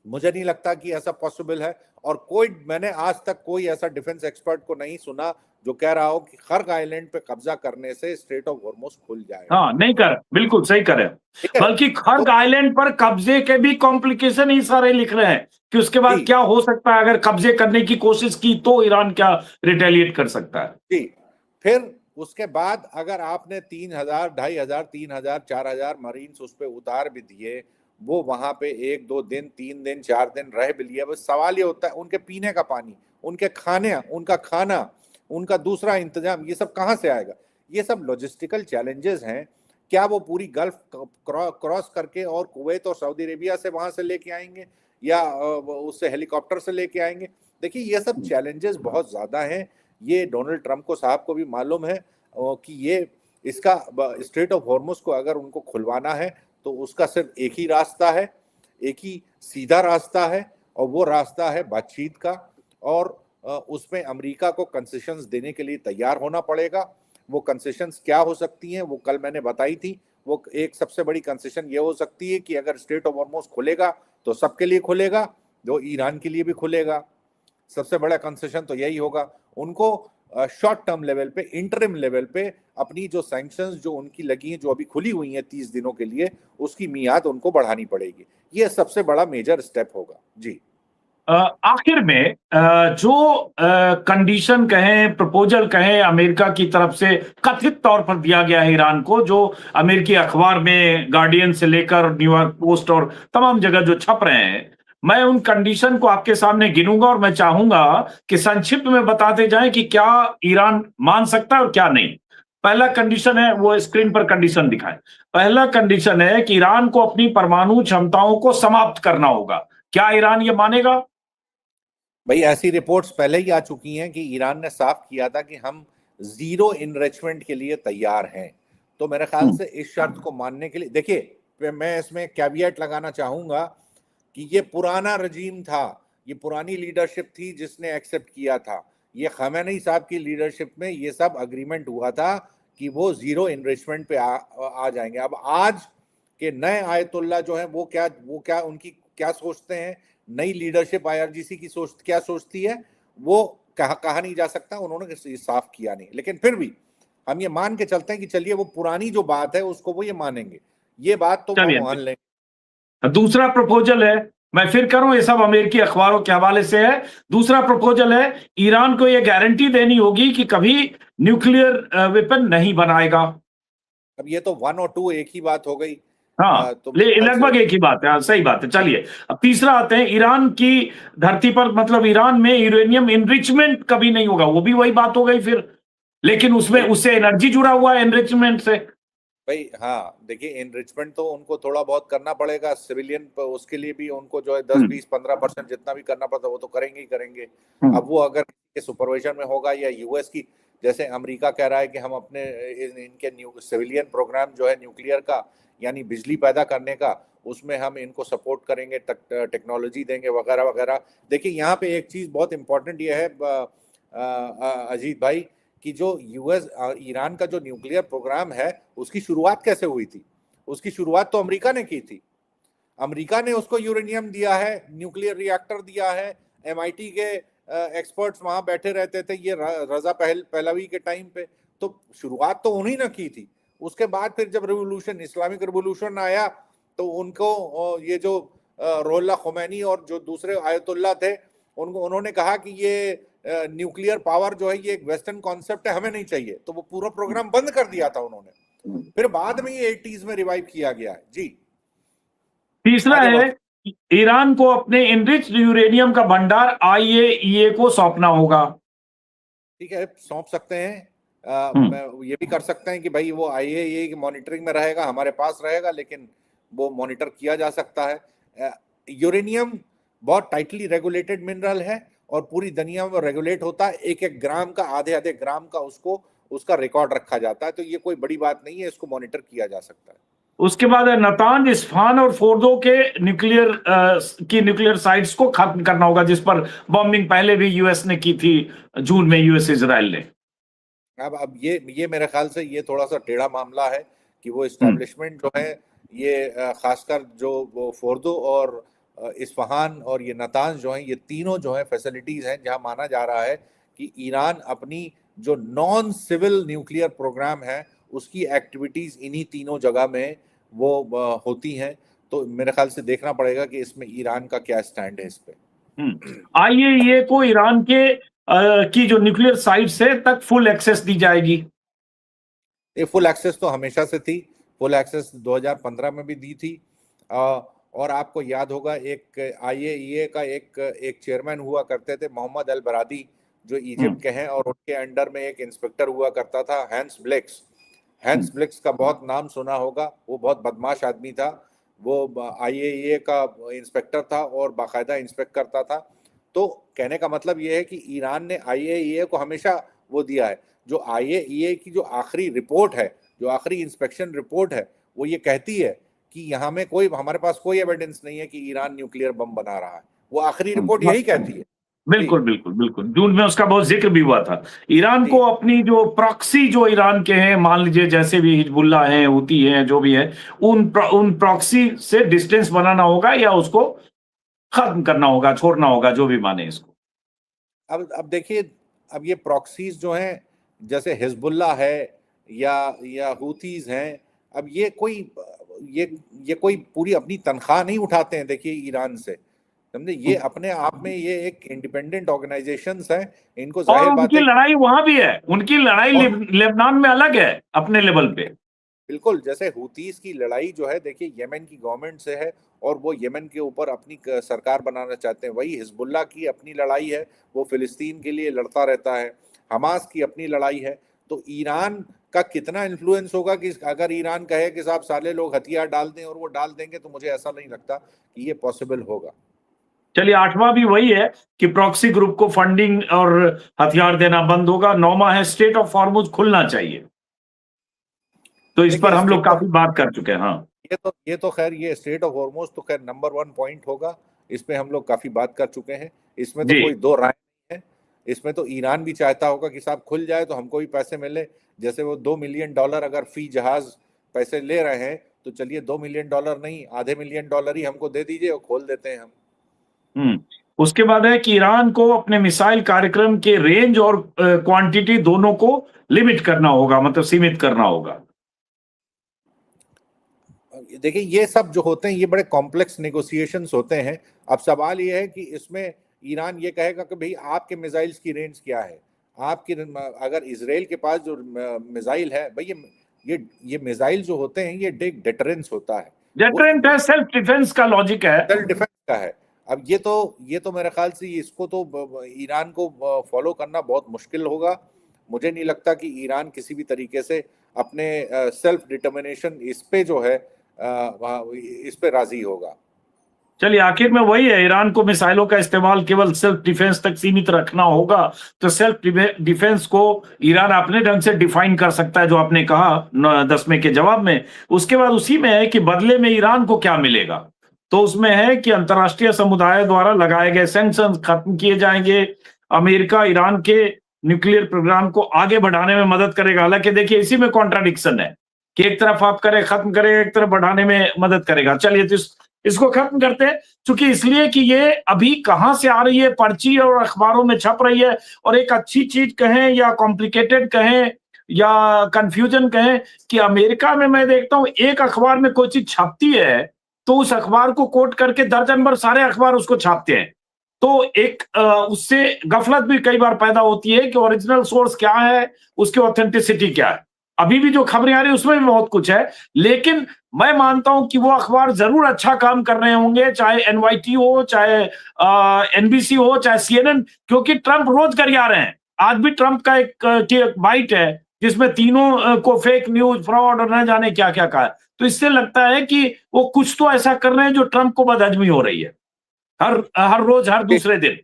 मुझे नहीं लगता कि ऐसा पॉसिबल है। और मैंने आज तक कोई ऐसा डिफेंस एक्सपर्ट को नहीं सुना जो कह रहा हो कि खर्ग आइलैंड पे कब्जा करने से स्ट्रेट ऑफ हॉर्मुज खुल जाएगा। हाँ, नहीं कर, बिल्कुल सही करे। ठीक है, बल्कि खर्ग तो आइलैंड पर कब्जे के भी कॉम्प्लिकेशन ही सारे लिख रहे हैं कि उसके बाद जी क्या हो सकता है। अगर कब्जे करने की कोशिश की तो ईरान क्या रिटेलिएट कर सकता है। जी। फिर उसके बाद अगर आपने 3,000, 2,500, 3,000, 4,000 मरीन्स उस पर उतार भी दिए, वो वहां पे 1-2 दिन, 3 दिन, 4 दिन रह भी लिया, बस सवाल ये होता है उनके पीने का पानी, उनके खाने, उनका खाना, उनका दूसरा इंतजाम, ये सब कहाँ से आएगा? ये सब लॉजिस्टिकल चैलेंजेस हैं। क्या वो पूरी गल्फ क्रॉस करके और कुवैत और सऊदी अरेबिया से वहां से लेके आएंगे, या उससे हेलीकॉप्टर से लेके आएंगे? देखिए, ये सब चैलेंजेस बहुत ज्यादा हैं। ये डोनाल्ड ट्रंप को साहब को भी मालूम है कि ये इसका स्ट्रेट ऑफ हॉर्मुज को अगर उनको खुलवाना है तो उसका सिर्फ एक ही रास्ता है, एक ही सीधा रास्ता है, और वो रास्ता है बातचीत का। और उसमें अमेरिका को कंसेशंस देने के लिए तैयार होना पड़ेगा। वो कंसेशंस क्या हो सकती हैं वो कल मैंने बताई थी। वो एक सबसे बड़ी कंसेशन ये हो सकती है कि अगर स्ट्रेट ऑफ हॉर्मुज खुलेगा तो सबके लिए खुलेगा, जो ईरान के लिए भी खुलेगा। सबसे बड़ा कंसेशन तो यही होगा। उनको शॉर्ट टर्म लेवल पे, इंटरिम लेवल पे अपनी जो सैंक्शंस जो उनकी लगी हैं, जो अभी खुली हुई हैं 30 दिनों के लिए, उसकी मियाद उनको बढ़ानी पड़ेगी। ये सबसे बड़ा मेजर स्टेप होगा। जी आखिर में जो कंडीशन कहें, प्रपोजल कहें, अमेरिका की तरफ से कथित तौर पर दिया गया है ईरान को, जो अमेरिकी अखबार में गार्डियन से लेकर न्यूयॉर्क पोस्ट और तमाम जगह जो छप रहे हैं, मैं उन कंडीशन को आपके सामने गिनूंगा और मैं चाहूंगा कि संक्षिप्त में बताते जाएं कि क्या ईरान मान सकता है और क्या नहीं। पहला कंडीशन है, वो स्क्रीन पर कंडीशन दिखाएं। पहला कंडीशन है कि ईरान को अपनी परमाणु क्षमताओं को समाप्त करना होगा। क्या ईरान ये मानेगा? भाई, ऐसी रिपोर्ट्स पहले ही आ चुकी हैं कि ईरान ने साफ किया था कि हम जीरो इनरिचमेंट के लिए तैयार हैं। तो मेरे ख्याल से इस शर्त को मानने के लिए, देखिए, मैं इसमें कैविएट लगाना चाहूंगा कि ये पुराना रजीम था, ये पुरानी लीडरशिप थी जिसने एक्सेप्ट किया था। ये खमेनी साहब की लीडरशिप में ये सब अग्रीमेंट हुआ था कि वो जीरो इनरिचमेंट पे आ जाएंगे। अब आज के नए आयतुल्ला जो है वो क्या उनकी क्या सोचते हैं, नई लीडरशिप आईआरजीसी की क्या सोचती है, वो कहा नहीं जा सकता। उन्होंने साफ किया नहीं, लेकिन फिर भी हम ये मान के चलते हैं कि चलिए वो पुरानी जो बात है उसको वो ये मानेंगे। ये बात तो वो चलिए, मान लेंगे। दूसरा प्रपोजल है, मैं फिर करूं, ये सब अमेरिकी अखबारों के हवाले से है। दूसरा प्रपोजल है, ईरान को यह गारंटी देनी होगी कि कभी न्यूक्लियर वेपन नहीं बनाएगा। अब ये तो 1 और 2 एक ही बात हो गई। हाँ, तो मेरे ख्याल से लगभग एक ही बात है। हाँ, सही बात है। चलिए, अब तीसरा आते हैं, ईरान की धरती पर, मतलब ईरान में यूरेनियम इनरिचमेंट कभी नहीं होगा। वो भी वही बात हो गई फिर, लेकिन उसमें उससे एनर्जी जुड़ा हुआ है एनरिचमेंट से। भाई, हाँ, देखिए, एनरिचमेंट तो उनको थोड़ा बहुत करना पड़ेगा सिविलियन, उसके लिए भी उनको जो है 10-20-15% जितना भी करना पड़ता है वो तो करेंगे ही करेंगे। अब वो अगर के सुपरविजन में होगा या यूएस की, जैसे अमेरिका कह रहा है कि हम अपने इनके सिविलियन प्रोग्राम जो है न्यूक्लियर का, यानी बिजली पैदा करने का, उसमें हम इनको सपोर्ट करेंगे, टेक्नोलॉजी देंगे वगैरह वगैरह। देखिए, यहाँ पे एक चीज बहुत इंपॉर्टेंट ये है अजीत भाई, कि जो यूएस ईरान का जो न्यूक्लियर प्रोग्राम है उसकी शुरुआत कैसे हुई थी? उसकी शुरुआत तो अमेरिका ने की थी। अमेरिका ने उसको यूरेनियम दिया है, न्यूक्लियर रिएक्टर दिया है। एमआईटी के एक्सपर्ट्स वहां बैठे रहते थे ये रजा पहलवी के टाइम पे। तो शुरुआत तो उन्हीं ने की थी। उसके बाद फिर जब रिवोल्यूशन, इस्लामिक रिवोल्यूशन आया, तो उनको ये जो रोहुल्लाह खोमैनी और जो दूसरे आयतुल्ला थे, उन्होंने कहा कि ये न्यूक्लियर पावर जो है ये एक वेस्टर्न कॉन्सेप्ट है, हमें नहीं चाहिए। तो वो पूरा प्रोग्राम बंद कर दिया था उन्होंने। फिर बाद में ये 80s में रिवाइव किया गया है। जी, तीसरा है, ईरान को अपने इनरिच्ड यूरेनियम का भंडार आईएईए को सौंपना होगा। ठीक है, सौंप सकते हैं। ये भी कर सकते हैं कि भाई वो आईएईए की मॉनिटरिंग में रहेगा, हमारे पास रहेगा, लेकिन वो मॉनिटर किया जा सकता है। यूरेनियम बहुत टाइटली रेगुलेटेड मिनरल है और पूरी दुनिया में रेगुलेट होता है। एक एक ग्राम का, आधे ग्राम का उसका रिकॉर्ड रखा जाता है। तो ये कोई बड़ी बात नहीं है, इसको मॉनिटर किया जा सकता है। उसके बाद है नतांज, इस्फहान और फोर्दो के न्यूक्लियर साइट्स को खत्म करना होगा, जिस पर बॉम्बिंग पहले भी यूएस ने की थी, जून में यूएस इजराइल ने। अब ये मेरे ख्याल से ये थोड़ा सा टेढ़ा मामला है कि वो एस्टेब्लिशमेंट जो है ये खासकर जो वो फोर्दो और इस्फहान और ये नातांज जो हैं, ये तीनों जो हैं फैसिलिटीज हैं जहां माना जा रहा है कि ईरान अपनी जो नॉन सिविल न्यूक्लियर प्रोग्राम है उसकी एक्टिविटीज इन्हीं तीनों जगह में वो होती हैं। तो मेरे ख्याल से देखना पड़ेगा कि इसमें ईरान का क्या स्टैंड है इस पे। आईएईए को ईरान के की जो न्यूक्लियर साइट्स है तक फुल एक्सेस दी जाएगी। ये फुल एक्सेस तो हमेशा से थी, फुल एक्सेस 2015 में भी दी थी। और आपको याद होगा एक आईएईए का एक चेयरमैन हुआ करते थे मोहम्मद अल बरादी, जो इजिप्ट के हैं, और उनके अंडर में एक इंस्पेक्टर हुआ करता था हैंस ब्लेक्स। हैंस ब्लेक्स का बहुत नाम सुना होगा, वो बहुत बदमाश आदमी था। वो आईएईए का इंस्पेक्टर था और बाकायदा इंस्पेक्ट करता था। तो कहने का मतलब ये है कि ईरान ने आईएईए को हमेशा वो दिया है। जो आईएईए की जो आखिरी रिपोर्ट है, जो आखिरी इंस्पेक्शन रिपोर्ट है, वो ये कहती है कि यहाँ में हमारे पास कोई एविडेंस नहीं है कि ईरान न्यूक्लियर बम बना रहा है। वो आखिरी रिपोर्ट यही कहती है। बिल्कुल बिल्कुल बिल्कुल, जून में उसका बहुत जिक्र भी हुआ था। ईरान को अपनी जो प्रॉक्सी जो ईरान के हैं, मान लीजिए जैसे भी हिजबुल्ला हैं, हुती हैं, जो भी है, उन प्रॉक्सी से डिस्टेंस बनाना होगा या उसको खत्म करना होगा, छोड़ना होगा, जो भी माने इसको। अब देखिए, अब ये प्रॉक्सीज जो हैं, जैसे हिजबुल्ला है या हुतीज हैं, अब ये कोई पूरी अपनी तनख्वाह नहीं उठाते हैं। देखिए ईरान से, समझे, ये अपने आप में ये एक इंडिपेंडेंट ऑर्गेनाइजेशंस हैं। इनको और जाहिर बात उनकी है, लड़ाई वहां भी है, उनकी लड़ाई लेबनान में अलग है अपने लेवल पे। बिल्कुल, जैसे हुतीस की लड़ाई जो है, देखिए यमन की गवर्नमेंट से है और वो यमन के ऊपर अपनी सरकार बनाना चाहते हैं। वही हिजबुल्ला की अपनी लड़ाई है, वो फिलिस्तीन के लिए लड़ता रहता है। हमास की अपनी लड़ाई है। तो ईरान का कितना इन्फ्लुएंस होगा कि अगर ईरान कहे कि साहब साले लोग हथियार डाल दें, और वो डाल देंगे, तो मुझे ऐसा नहीं लगता कि ये पॉसिबल होगा। चलिए, 8वां भी वही है कि प्रॉक्सी ग्रुप को फंडिंग और हथियार देना बंद होगा। 9वां है स्टेट ऑफ हॉर्मुज खुलना चाहिए। तो इस पर हम लोग काफी बात कर चुके हैं। हाँ, ये तो खैर, ये स्टेट ऑफ हॉर्मुज तो खैर नंबर 1 पॉइंट होगा। इस पे हम लोग काफी बात कर चुके हैं। इसमें तो जी। कोई दो राय नहीं है। इसमें तो ईरान भी चाहता होगा कि साहब खुल जाए तो हमको भी पैसे मिले। जैसे वो $2 मिलियन अगर फी जहाज पैसे ले रहे हैं, तो चलिए $2 मिलियन नहीं, $0.5 मिलियन ही हमको दे दीजिए और खोल देते हैं हम। उसके बाद है कि ईरान को अपने मिसाइल कार्यक्रम के रेंज और क्वांटिटी दोनों को लिमिट करना होगा, मतलब सीमित करना होगा। देखिए, ये सब जो होते हैं, ये बड़े कॉम्प्लेक्स नेगोशिएशंस होते हैं। अब सवाल ये है कि इसमें ईरान ये कहेगा कि भाई आपके मिसाइल्स की रेंज क्या है। आपकी, अगर इसराइल के पास जो मिसाइल है, भाई ये मिसाइल जो होते हैं, ये डेटरेंस होता है, डेटरेंट है, सेल्फ डिफेंस का लॉजिक है। सेल्फ डिफेंस का है। अब ये तो मेरे ख्याल से इसको तो ईरान को फॉलो करना बहुत मुश्किल होगा। मुझे नहीं लगता कि ईरान किसी भी तरीके से अपने सेल्फ डिटर्मिनेशन इस पे जो है इस पे राजी होगा। चलिए, आखिर में वही है, ईरान को मिसाइलों का इस्तेमाल केवल सेल्फ डिफेंस तक सीमित रखना होगा। तो सेल्फ डिफेंस को ईरान अपने ढंग से डिफाइन कर सकता है, जो आपने कहा 10वें के जवाब में। उसके बाद उसी में है कि बदले में ईरान को क्या मिलेगा। तो उसमें है कि अंतर्राष्ट्रीय समुदाय द्वारा लगाए गए सैंक्शन खत्म किए जाएंगे। अमेरिका ईरान के न्यूक्लियर प्रोग्राम को आगे बढ़ाने में मदद करेगा। हालांकि देखिए, इसी में कॉन्ट्राडिक्शन है कि एक तरफ आप खत्म करेगा, एक तरफ बढ़ाने में मदद करेगा। चलिए, तो इसको खत्म करते हैं, चूंकि इसलिए कि ये अभी कहां से आ रही है, पर्ची और अखबारों में छप रही है। और एक अच्छी चीज कहें या कॉम्प्लिकेटेड कहें या कंफ्यूजन कहें, कि अमेरिका में मैं देखता हूं एक अखबार में कोई चीज छपती है तो उस अखबार को कोट करके दर्जन भर सारे अखबार उसको छापते हैं। तो एक उससे गफलत भी कई बार पैदा होती है कि ओरिजिनल सोर्स क्या है, उसकी ऑथेंटिसिटी क्या है। अभी भी जो खबरें आ रही है उसमें भी बहुत कुछ है, लेकिन मैं मानता हूं कि वो अखबार जरूर अच्छा काम कर रहे होंगे, चाहे एनवाईटी हो, चाहे एनबीसी हो, चाहे सीएनएन, क्योंकि ट्रंप रोज कर आ रहे हैं। आज भी ट्रंप का एक बाइट है जिसमें तीनों को फेक न्यूज, फ्रॉड और न जाने क्या क्या कहा। तो इससे लगता है कि वो कुछ तो ऐसा कर रहे हैं जो ट्रंप को बदहजमी हो रही है हर रोज, हर दूसरे दिन।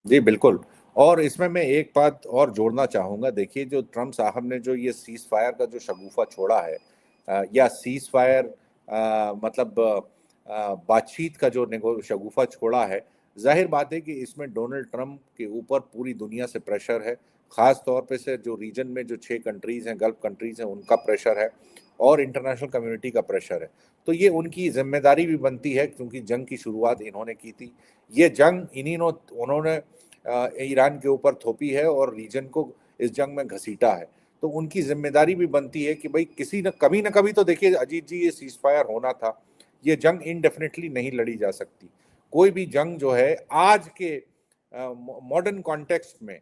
जी बिल्कुल। और इसमें मैं एक बात और जोड़ना चाहूँगा। देखिए, जो ट्रंप साहब ने जो ये सीज फायर का जो शगुफा छोड़ा है, या सीज फायर मतलब बातचीत का जो शगुफा छोड़ा है, जाहिर बात है कि इसमें डोनाल्ड ट्रंप के ऊपर पूरी दुनिया से प्रेशर है। ख़ास तौर पे से जो रीजन में जो 6 कंट्रीज़ हैं, गल्फ कंट्रीज़ हैं, उनका प्रेशर है। और इंटरनेशनल कम्युनिटी का प्रेशर है। तो ये उनकी जिम्मेदारी भी बनती है, क्योंकि जंग की शुरुआत इन्होंने की थी। ये जंग उन्होंने ईरान के ऊपर थोपी है और रीजन को इस जंग में घसीटा है। तो उनकी जिम्मेदारी भी बनती है कि भाई किसी न कभी तो देखिए अजीत जी, ये सीज फायर होना था। ये जंग इनडेफिनेटली नहीं लड़ी जा सकती। कोई भी जंग जो है आज के मॉडर्न कॉन्टेक्स्ट में,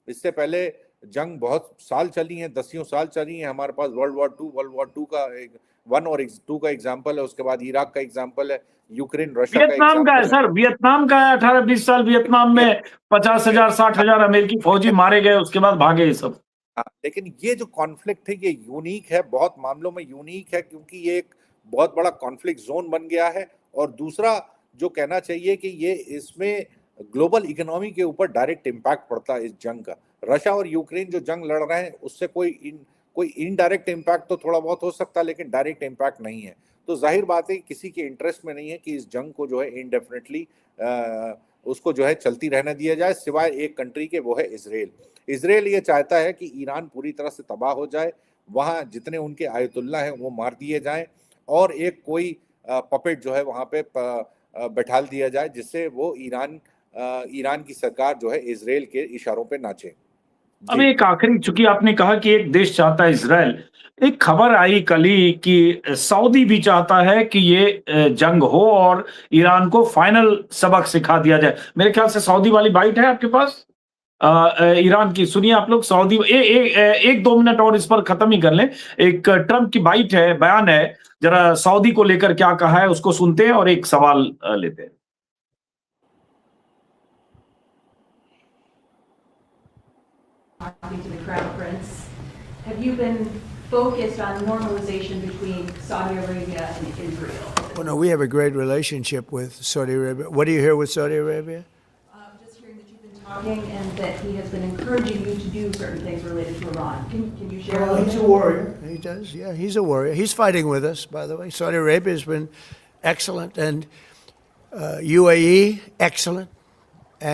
इससे पहले जंग बहुत साल चली हैं, दसियों साल चली हैं। हमारे पास वर्ल्ड वॉर 2 का एक 1 और 2 का एग्जाम्पल है, उसके बाद इराक का एग्जाम्पल है, यूक्रेन रशिया का वियतनाम का है एग्जाम्पल है। सर, वियतनाम का है। 18-20 साल वियतनाम में 50,000 60,000 अमेरिकी फौजी मारे गए, उसके बाद भागे ये सब। हाँ, लेकिन ये जो कॉन्फ्लिक्ट है ये यूनिक है, बहुत मामलों में यूनिक है, क्योंकि ये एक बहुत बड़ा कॉन्फ्लिक्ट जोन बन गया है। और दूसरा जो कहना चाहिए कि ये इसमें ग्लोबल इकोनॉमी के ऊपर डायरेक्ट इम्पैक्ट पड़ता है इस जंग का। रशिया और यूक्रेन जो जंग लड़ रहे हैं उससे कोई इनडायरेक्ट इम्पैक्ट तो थोड़ा बहुत हो सकता है, लेकिन डायरेक्ट इम्पैक्ट नहीं है। तो जाहिर बात है किसी के इंटरेस्ट में नहीं है कि इस जंग को जो है इनडेफिनेटली उसको जो है चलती रहने दिया जाए, सिवाय एक कंट्री के, वो है इसराइल। इसराइल ये चाहता है कि ईरान पूरी तरह से तबाह हो जाए, वहाँ जितने उनके आयतुल्ला हैं वो मार दिए जाएं, और एक कोई पपेट जो है वहाँ पे बैठाल दिया जाए, जिससे वो ईरान की सरकार जो है इसराइल के इशारों पे नाचे। अब जी। एक आखिरी, चूंकि आपने कहा कि एक देश चाहता है इसराइल, एक खबर आई कल ही कि सऊदी भी चाहता है कि ये जंग हो और ईरान को फाइनल सबक सिखा दिया जाए। मेरे ख्याल से सऊदी वाली बाइट है आपके पास ईरान की, सुनिए आप लोग। सऊदी एक दो मिनट और इस पर खत्म ही कर लें। एक ट्रम्प की बाइट है, बयान है, जरा सऊदी को लेकर क्या कहा है उसको सुनते हैं और एक सवाल लेते हैं। Talking to the Crown Prince, have you been focused on normalization between Saudi Arabia and Israel? Well, no, we have a great relationship with Saudi Arabia. What do you hear with Saudi Arabia? Just hearing that you've been talking and that he has been encouraging you to do certain things related to Iran. Can you share? Well, he's a warrior. He does. Yeah, he's a warrior. He's fighting with us, by the way. Saudi Arabia has been excellent, and UAE, excellent.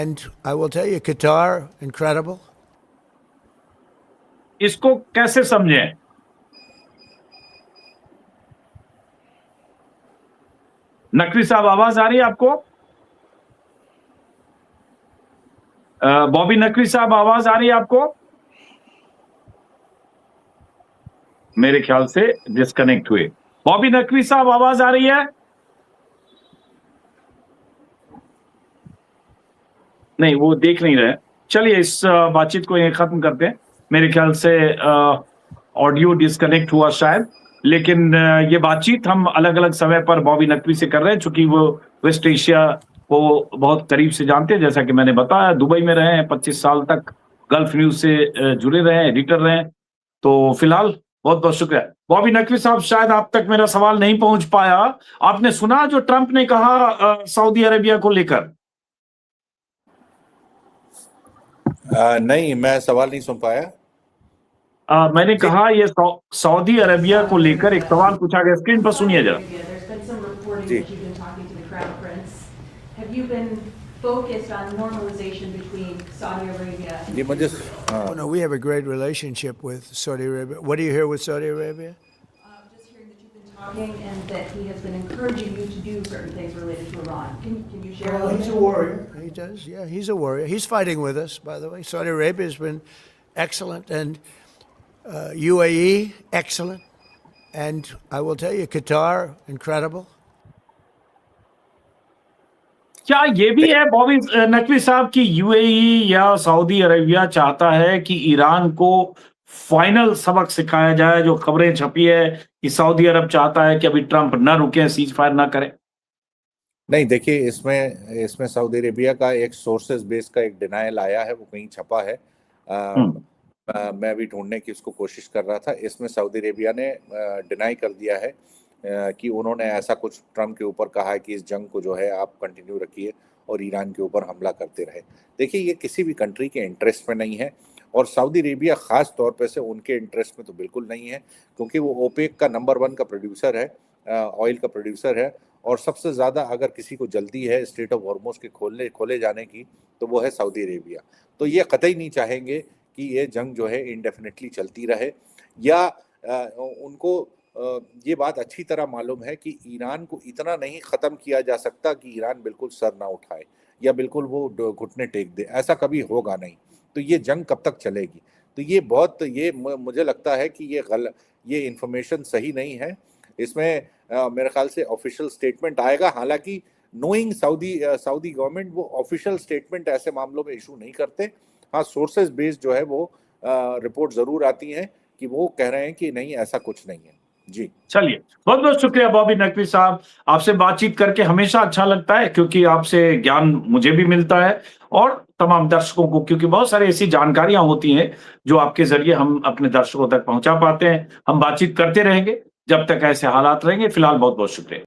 And I will tell you, Qatar, incredible. इसको कैसे समझें? नकवी साहब, आवाज आ रही है आपको? बॉबी नकवी साहब, आवाज आ रही है आपको? मेरे ख्याल से डिस्कनेक्ट हुए। बॉबी नकवी साहब, आवाज आ रही है? नहीं, वो देख नहीं रहे। चलिए इस बातचीत को यहीं खत्म करते हैं। मेरे ख्याल से ऑडियो डिस्कनेक्ट हुआ शायद, लेकिन ये बातचीत हम अलग अलग समय पर बॉबी नकवी से कर रहे हैं, चूंकि वो वेस्ट एशिया को बहुत करीब से जानते हैं। जैसा कि मैंने बताया, दुबई में रहे हैं 25 साल तक, गल्फ न्यूज से जुड़े रहे हैं, एडिटर रहे हैं। तो फिलहाल बहुत बहुत शुक्रिया। बॉबी नकवी साहब, शायद आप तक मेरा सवाल नहीं पहुंच पाया। आपने सुना जो ट्रंप ने कहा सऊदी अरेबिया को लेकर? नहीं, मैं सवाल नहीं सुन पाया। मैंने कहा ये सऊदी अरेबिया को लेकर एक सवाल पूछा गया, स्क्रीन पर सुनिए जरा। There's been some reporting ji. that you've been talking to the Crown Prince. Have you been focused on normalization between Saudi Arabia and जी, मुझे Israel? Oh, no, we have a great relationship with Saudi Arabia. What do you hear with Saudi Arabia? Just hearing that you've been talking and that he has been encouraging you to do certain things related to Iran. Can you share? Well, he's a warrior. He does. Yeah, he's a warrior. He's fighting with us, by the way. Saudi Arabia has been excellent, and UAE, excellent. And I will tell you, Qatar, incredible. क्या ये भी है बॉबी नकवी साहब की UAE या Saudi Arabia चाहता है कि ईरान को फाइनल सबक सिखाया जाए? जो खबरें छपी है कि सऊदी अरब चाहता है कि अभी ट्रंप न रुके, सीज फायर ना करें। नहीं, देखिए इसमें सऊदी अरेबिया का एक सोर्सेज बेस का एक डिनायल आया है, वो कहीं छपा है। मैं भी ढूंढने की उसको कोशिश कर रहा था। इसमें सऊदी अरेबिया ने डिनाई कर दिया है कि उन्होंने ऐसा कुछ ट्रम्प के ऊपर कहा है कि इस जंग को जो है आप कंटिन्यू रखिए और ईरान के ऊपर हमला करते रहे। देखिए, ये किसी भी कंट्री के इंटरेस्ट में नहीं है, और सऊदी अरेबिया ख़ास तौर पे से उनके इंटरेस्ट में तो बिल्कुल नहीं है, क्योंकि वो ओपेक का नंबर 1 का प्रोड्यूसर है, ऑयल का प्रोड्यूसर है, और सबसे ज़्यादा अगर किसी को जल्दी है स्ट्रेट ऑफ हॉर्मुज़ के खोले जाने की, तो वो है सऊदी अरेबिया। तो ये कतई नहीं चाहेंगे कि ये जंग जो है इंडेफिनेटली चलती रहे, या उनको ये बात अच्छी तरह मालूम है कि ईरान को इतना नहीं ख़त्म किया जा सकता कि ईरान बिल्कुल सर ना उठाए या बिल्कुल वो घुटने टेक दे, ऐसा कभी होगा नहीं। तो ये जंग कब तक चलेगी? तो ये मुझे लगता है कि ये इंफॉर्मेशन सही नहीं है। इसमें मेरे ख्याल से ऑफिशियल स्टेटमेंट आएगा, हालांकि नोइंग सऊदी गवर्नमेंट वो ऑफिशियल स्टेटमेंट ऐसे मामलों में इशू नहीं करते। हाँ, सोर्सेज बेस्ड जो है वो रिपोर्ट ज़रूर आती हैं कि वो कह रहे हैं कि नहीं, ऐसा कुछ नहीं है। जी, चलिए, बहुत बहुत शुक्रिया बॉबी नकवी साहब। आपसे बातचीत करके हमेशा अच्छा लगता है, क्योंकि आपसे ज्ञान मुझे भी मिलता है और तमाम दर्शकों को, क्योंकि बहुत सारी ऐसी जानकारियां होती हैं जो आपके जरिए हम अपने दर्शकों तक पहुंचा पाते हैं। हम बातचीत करते रहेंगे जब तक ऐसे हालात रहेंगे। फिलहाल बहुत बहुत शुक्रिया।